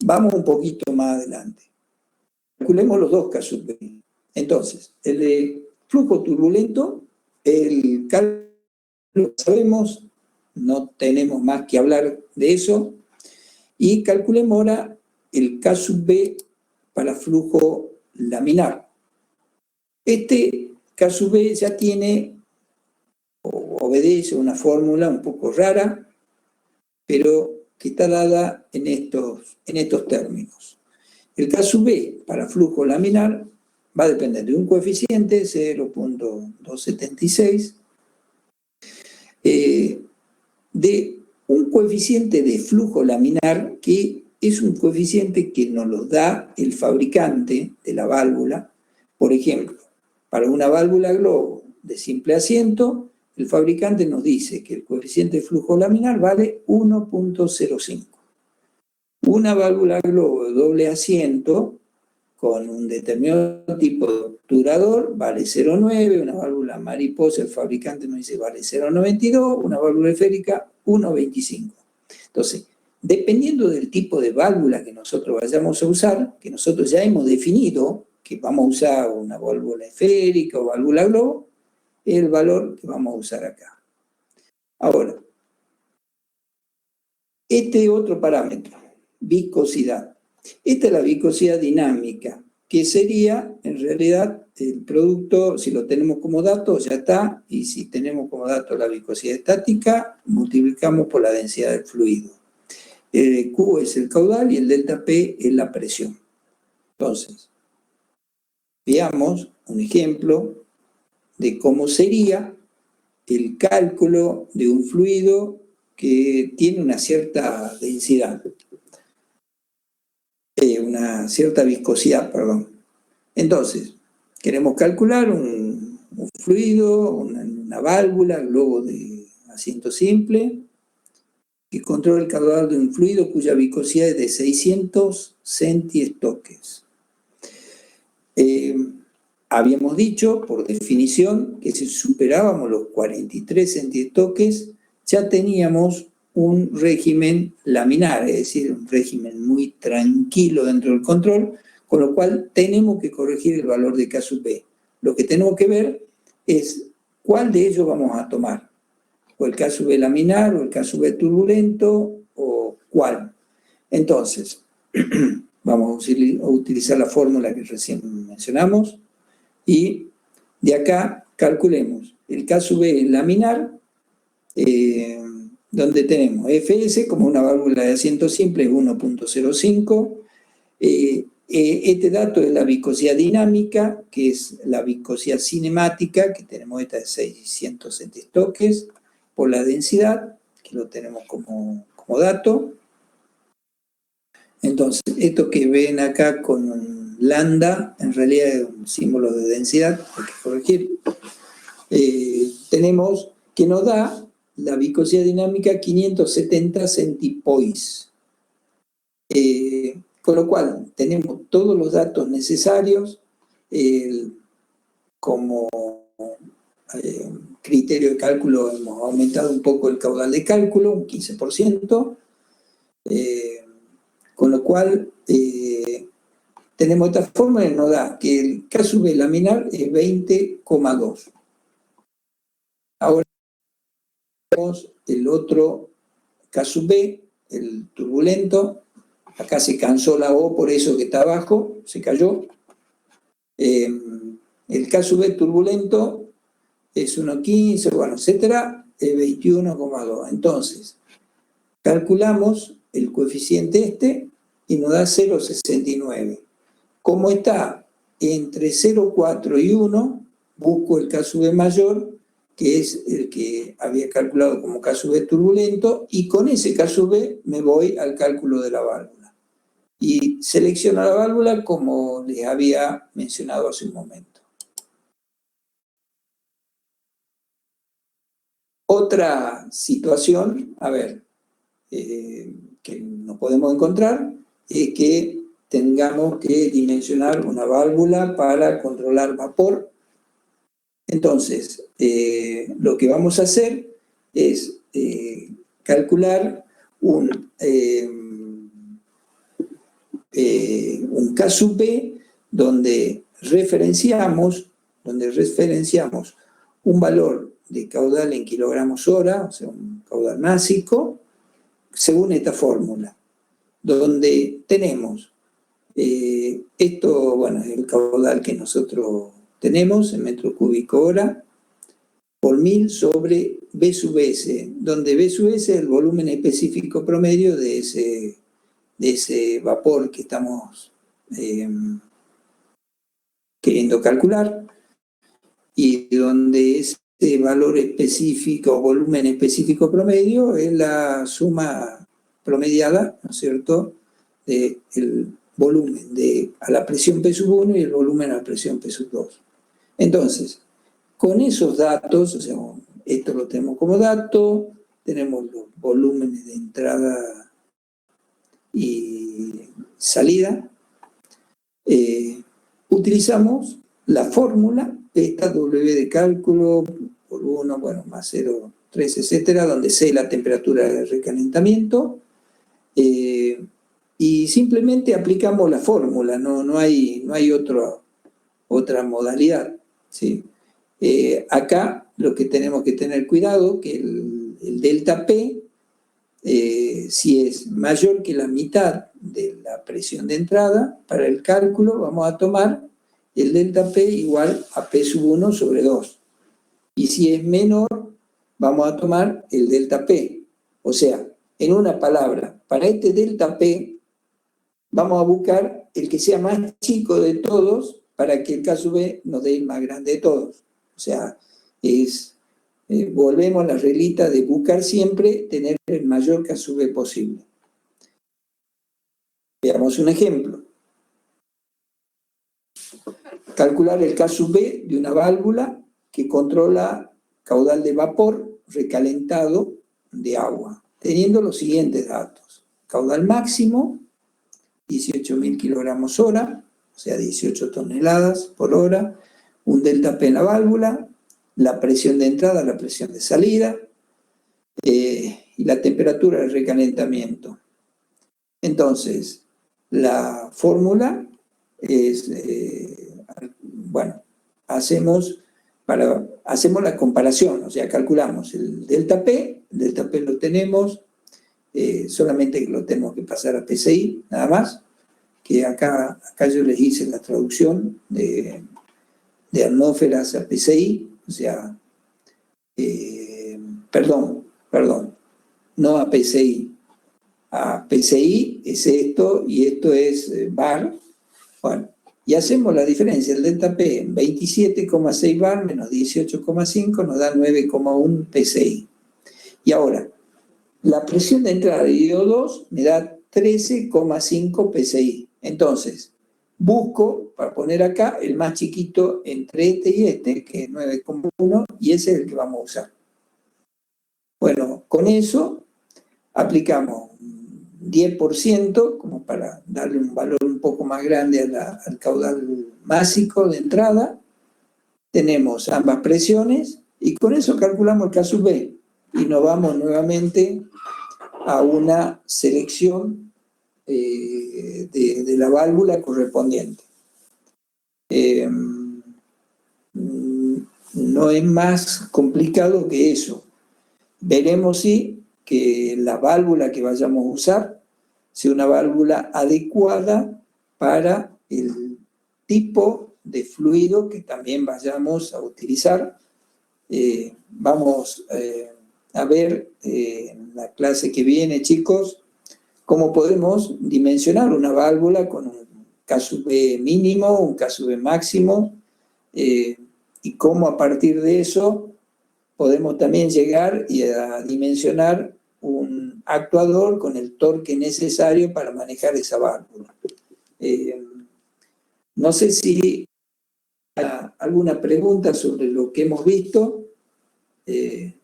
Vamos un poquito más adelante. Calculemos los dos K sub B. Entonces, el de flujo turbulento, el cálculo lo sabemos, no tenemos más que hablar de eso, y calculemos ahora el K sub B para flujo laminar. Este K sub B ya tiene, o obedece una fórmula un poco rara, pero que está dada en estos términos. El K sub B para flujo laminar va a depender de un coeficiente, 0.276, de un coeficiente de flujo laminar que es un coeficiente que nos lo da el fabricante de la válvula. Por ejemplo, para una válvula globo de simple asiento, el fabricante nos dice que el coeficiente de flujo laminar vale 1.05. Una válvula globo de doble asiento con un determinado tipo de obturador vale 0,9, una válvula mariposa, el fabricante nos dice vale 0,92, una válvula esférica 1,25. Entonces, dependiendo del tipo de válvula que nosotros vayamos a usar, que nosotros ya hemos definido que vamos a usar una válvula esférica o válvula globo, es el valor que vamos a usar acá. Ahora, este otro parámetro, viscosidad. Esta es la viscosidad dinámica, que sería en realidad el producto, si lo tenemos como dato, ya está, y si tenemos como dato la viscosidad estática, multiplicamos por la densidad del fluido. El Q es el caudal y el delta P es la presión. Entonces, veamos un ejemplo de cómo sería el cálculo de un fluido que tiene una cierta densidad. Una cierta viscosidad, perdón. Entonces, queremos calcular un fluido, una válvula, globo de asiento simple, que controla el caudal de un fluido cuya viscosidad es de 600 centiestoques. Habíamos dicho, por definición, que si superábamos los 43 centiestoques, ya teníamos un régimen laminar, es decir, un régimen muy tranquilo dentro del control, con lo cual tenemos que corregir el valor de K sub B. Lo que tenemos que ver es cuál de ellos vamos a tomar, o el K sub B laminar, o el K sub B turbulento, o cuál. Entonces, vamos a utilizar la fórmula que recién mencionamos, y de acá calculemos el K sub B laminar, donde tenemos Fs como una válvula de asiento simple, 1.05, Este dato es la viscosidad dinámica, que es la viscosidad cinemática, que tenemos esta de 600 centistoques, por la densidad, que lo tenemos como dato. Entonces, esto que ven acá con un lambda, en realidad es un símbolo de densidad, hay que corregir. Tenemos que nos da la viscosidad dinámica 570 centipoise. Con lo cual, tenemos todos los datos necesarios como criterio de cálculo. Hemos aumentado un poco el caudal de cálculo, un 15%, con lo cual tenemos esta fórmula que nos da que el K sub B laminar es 20,2. Ahora tenemos el otro K sub B, el turbulento. Acá se cansó la O, por eso que está abajo, se cayó. El K sub B turbulento es 1,15, bueno, etcétera, es 21,2. Entonces, calculamos el coeficiente y nos da 0,69. Como está entre 0,4 y 1, busco el K sub B mayor, que es el que había calculado como K sub B turbulento, y con ese K sub B me voy al cálculo de la válvula. Y selecciono la válvula como les había mencionado hace un momento. Otra situación, a ver, que nos podemos encontrar, es que tengamos que dimensionar una válvula para controlar vapor. Entonces, lo que vamos a hacer es calcular un K sub B donde referenciamos un valor de caudal en kilogramos hora, o sea, un caudal másico, según esta fórmula, donde tenemos esto, bueno, es el caudal que nosotros tenemos en metro cúbico hora por 1000 sobre B sub S, donde B sub S es el volumen específico promedio de ese vapor que estamos queriendo calcular, y donde ese valor específico, volumen específico promedio, es la suma promediada, ¿no es cierto?, del volumen a la presión P sub 1 y el volumen a la presión P sub 2. Entonces, con esos datos, o sea, esto lo tenemos como dato, tenemos los volúmenes de entrada y salida, utilizamos la fórmula, esta W de cálculo por 1, bueno, más 0,3, etcétera, donde C es la temperatura de recalentamiento, y simplemente aplicamos la fórmula, no hay otra modalidad, ¿sí? Acá lo que tenemos que tener cuidado, que el delta P, si es mayor que la mitad de la presión de entrada, para el cálculo vamos a tomar el delta P igual a P sub 1 sobre 2. Y si es menor, vamos a tomar el delta P. O sea, en una palabra, para este delta P, vamos a buscar el que sea más chico de todos para que el K sub B nos dé el más grande de todos. O sea, volvemos a la reglita de buscar siempre tener el mayor K sub B posible. Veamos un ejemplo. Calcular el K sub B de una válvula que controla caudal de vapor recalentado de agua, teniendo los siguientes datos. Caudal máximo, 18.000 kilogramos hora, o sea, 18 toneladas por hora, un delta P en la válvula, la presión de entrada, la presión de salida, y la temperatura de recalentamiento. Entonces, la fórmula es, bueno, hacemos la comparación, o sea, calculamos el delta P lo tenemos, solamente lo tenemos que pasar a PCI, nada más, que acá yo les hice la traducción de atmósferas a PCI, o sea, perdón, no a PCI. A PCI es esto, y esto es bar, Bueno, y hacemos la diferencia, el delta P, 27,6 bar menos 18,5 nos da 9,1 PSI. Y ahora, la presión de entrada de IO2 me da 13,5 PSI. Entonces, busco, para poner acá, el más chiquito entre este y este, que es 9,1, y ese es el que vamos a usar. Bueno, con eso aplicamos 10%, como para darle un valor un poco más grande al caudal másico de entrada. Tenemos ambas presiones y con eso calculamos el K sub B y nos vamos nuevamente a una selección de la válvula correspondiente. No es más complicado que eso. Veremos si que la válvula que vayamos a usar sea una válvula adecuada para el tipo de fluido que también vayamos a utilizar. Vamos a ver en la clase que viene, chicos, cómo podemos dimensionar una válvula con un K sub B mínimo, un K sub B máximo, y cómo a partir de eso podemos también llegar y a dimensionar un actuador con el torque necesario para manejar esa válvula. No sé si hay alguna pregunta sobre lo que hemos visto.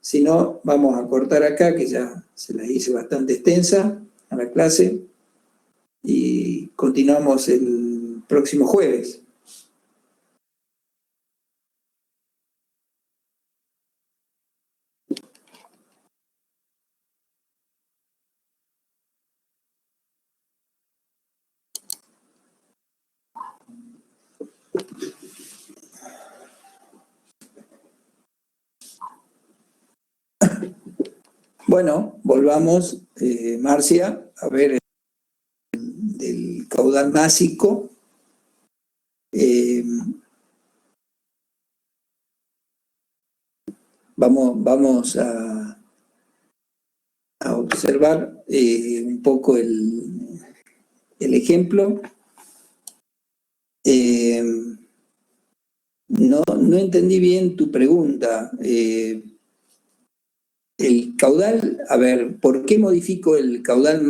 Si no, vamos a cortar acá, que ya se la hice bastante extensa a la clase, y continuamos el próximo jueves. Bueno, volvamos, Marcia, a ver del caudal másico. Vamos a observar un poco el ejemplo. No entendí bien tu pregunta. El caudal, a ver, ¿por qué modifico el caudal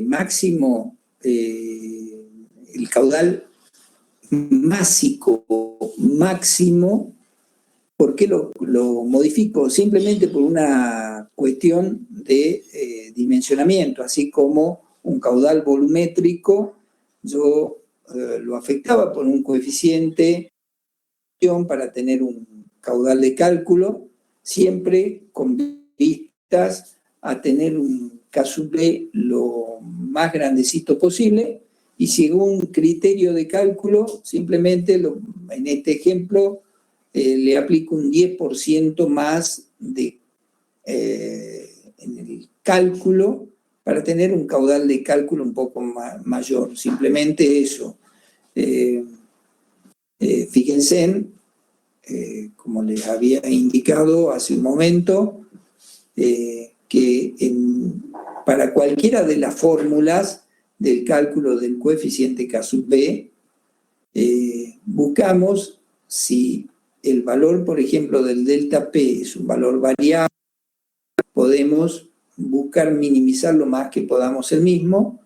máximo? El caudal másico máximo, ¿por qué lo modifico? Simplemente por una cuestión de dimensionamiento, así como un caudal volumétrico, yo lo afectaba por un coeficiente para tener un caudal de cálculo, siempre con vistas a tener un K sub B lo más grandecito posible, y según criterio de cálculo, simplemente en este ejemplo le aplico un 10% más en el cálculo para tener un caudal de cálculo un poco mayor. Simplemente eso. Fíjense, como les había indicado hace un momento, que para cualquiera de las fórmulas del cálculo del coeficiente K sub B, buscamos si el valor, por ejemplo, del delta P es un valor variable, podemos buscar minimizar lo más que podamos el mismo,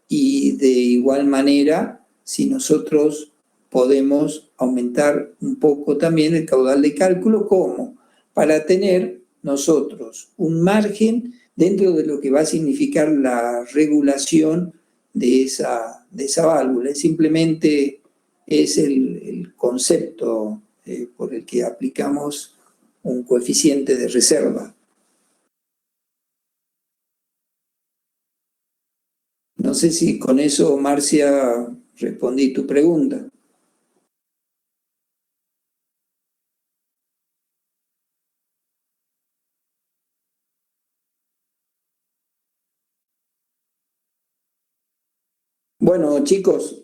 y de igual manera, si nosotros podemos aumentar un poco también el caudal de cálculo, ¿cómo? Para tener nosotros un margen dentro de lo que va a significar la regulación de esa válvula. Simplemente es el concepto por el que aplicamos un coeficiente de reserva. No sé si con eso, Marcia, respondí tu pregunta. Bueno, chicos,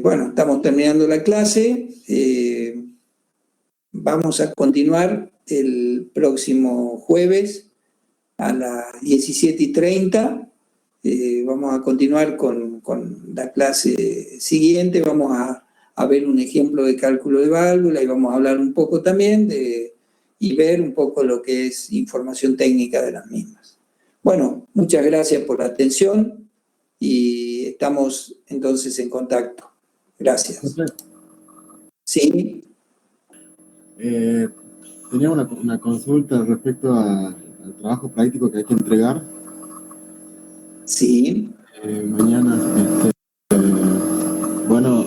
bueno, estamos terminando la clase. Vamos a continuar el próximo jueves a las 17:30. vamos a continuar con la clase siguiente, vamos a ver un ejemplo de cálculo de válvula y vamos a hablar un poco también y ver un poco lo que es información técnica de las mismas. Bueno, muchas gracias por la atención y estamos entonces en contacto. Gracias. Sí. Tenía una consulta respecto al trabajo práctico que hay que entregar. Sí. Mañana, bueno,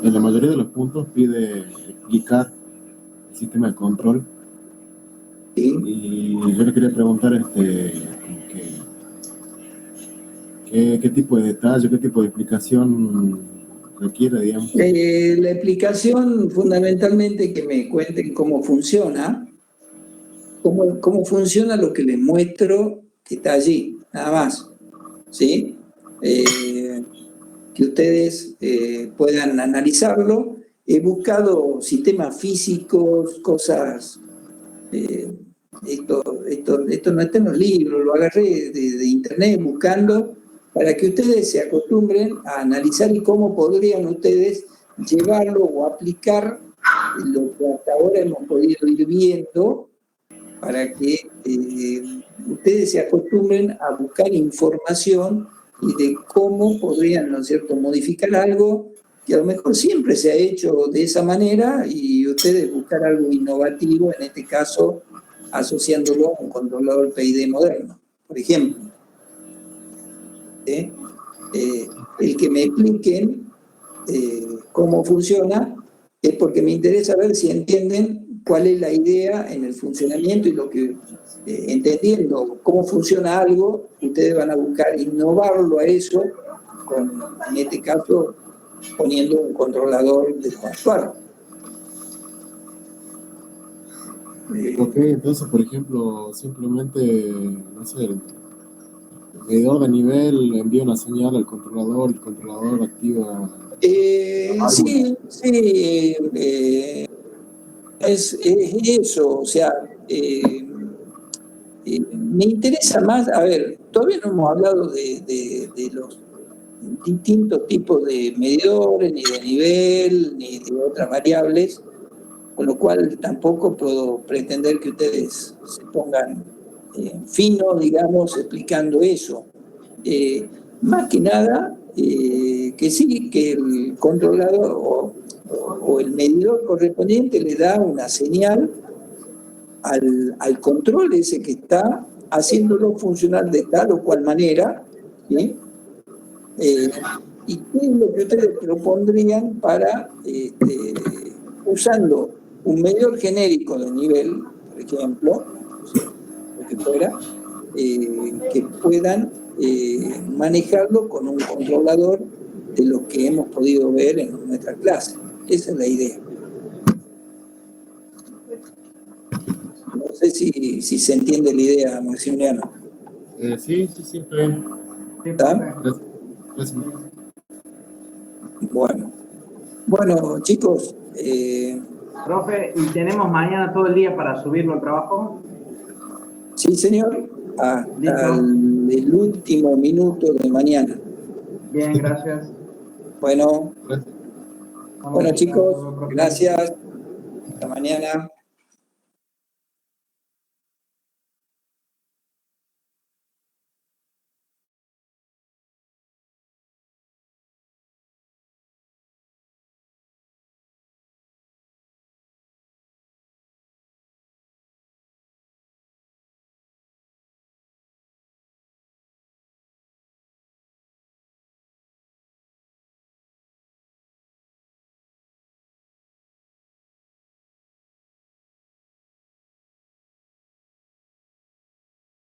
en la mayoría de los puntos pide explicar el sistema de control. Sí. Y yo le quería preguntar ¿qué tipo de detalle, qué tipo de explicación requiere, digamos? La explicación fundamentalmente que me cuenten cómo funciona, cómo funciona lo que les muestro que está allí, nada más, ¿sí? Que ustedes puedan analizarlo. He buscado sistemas físicos, cosas, esto no está en los libros, lo agarré de internet buscando, para que ustedes se acostumbren a analizar y cómo podrían ustedes llevarlo o aplicar lo que hasta ahora hemos podido ir viendo, para que ustedes se acostumbren a buscar información y de cómo podrían, ¿no es cierto?, modificar algo que a lo mejor siempre se ha hecho de esa manera y ustedes buscar algo innovativo, en este caso asociándolo a un controlador PID moderno, por ejemplo. El que me expliquen cómo funciona es porque me interesa ver si entienden cuál es la idea en el funcionamiento y lo que, entendiendo cómo funciona algo, ustedes van a buscar innovarlo a eso, en este caso poniendo un controlador de lo actual. Ok, entonces, por ejemplo, simplemente, no sé, el medidor de nivel envía una señal al controlador y el controlador activa. Sí, es eso, o sea, me interesa más, a ver, todavía no hemos hablado de los distintos tipos de medidores, ni de nivel, ni de otras variables, con lo cual tampoco puedo pretender que ustedes se pongan finos, digamos, explicando eso. Más que nada, que sí, que el controlador o el medidor correspondiente le da una señal al control ese que está haciéndolo funcionar de tal o cual manera, ¿sí? ¿Y qué es lo que ustedes propondrían para, usando un medidor genérico de nivel, por ejemplo, lo que fuera, que puedan manejarlo con un controlador de lo que hemos podido ver en nuestra clase? Esa es la idea. No sé si se entiende la idea, Maximiliano. Sí, está bien. ¿Está? Gracias. Bueno, chicos. Profe, ¿y tenemos mañana todo el día para subirlo al trabajo? Sí, señor. Hasta el último minuto de mañana. Bien, gracias. Bueno, chicos, gracias. Hasta mañana.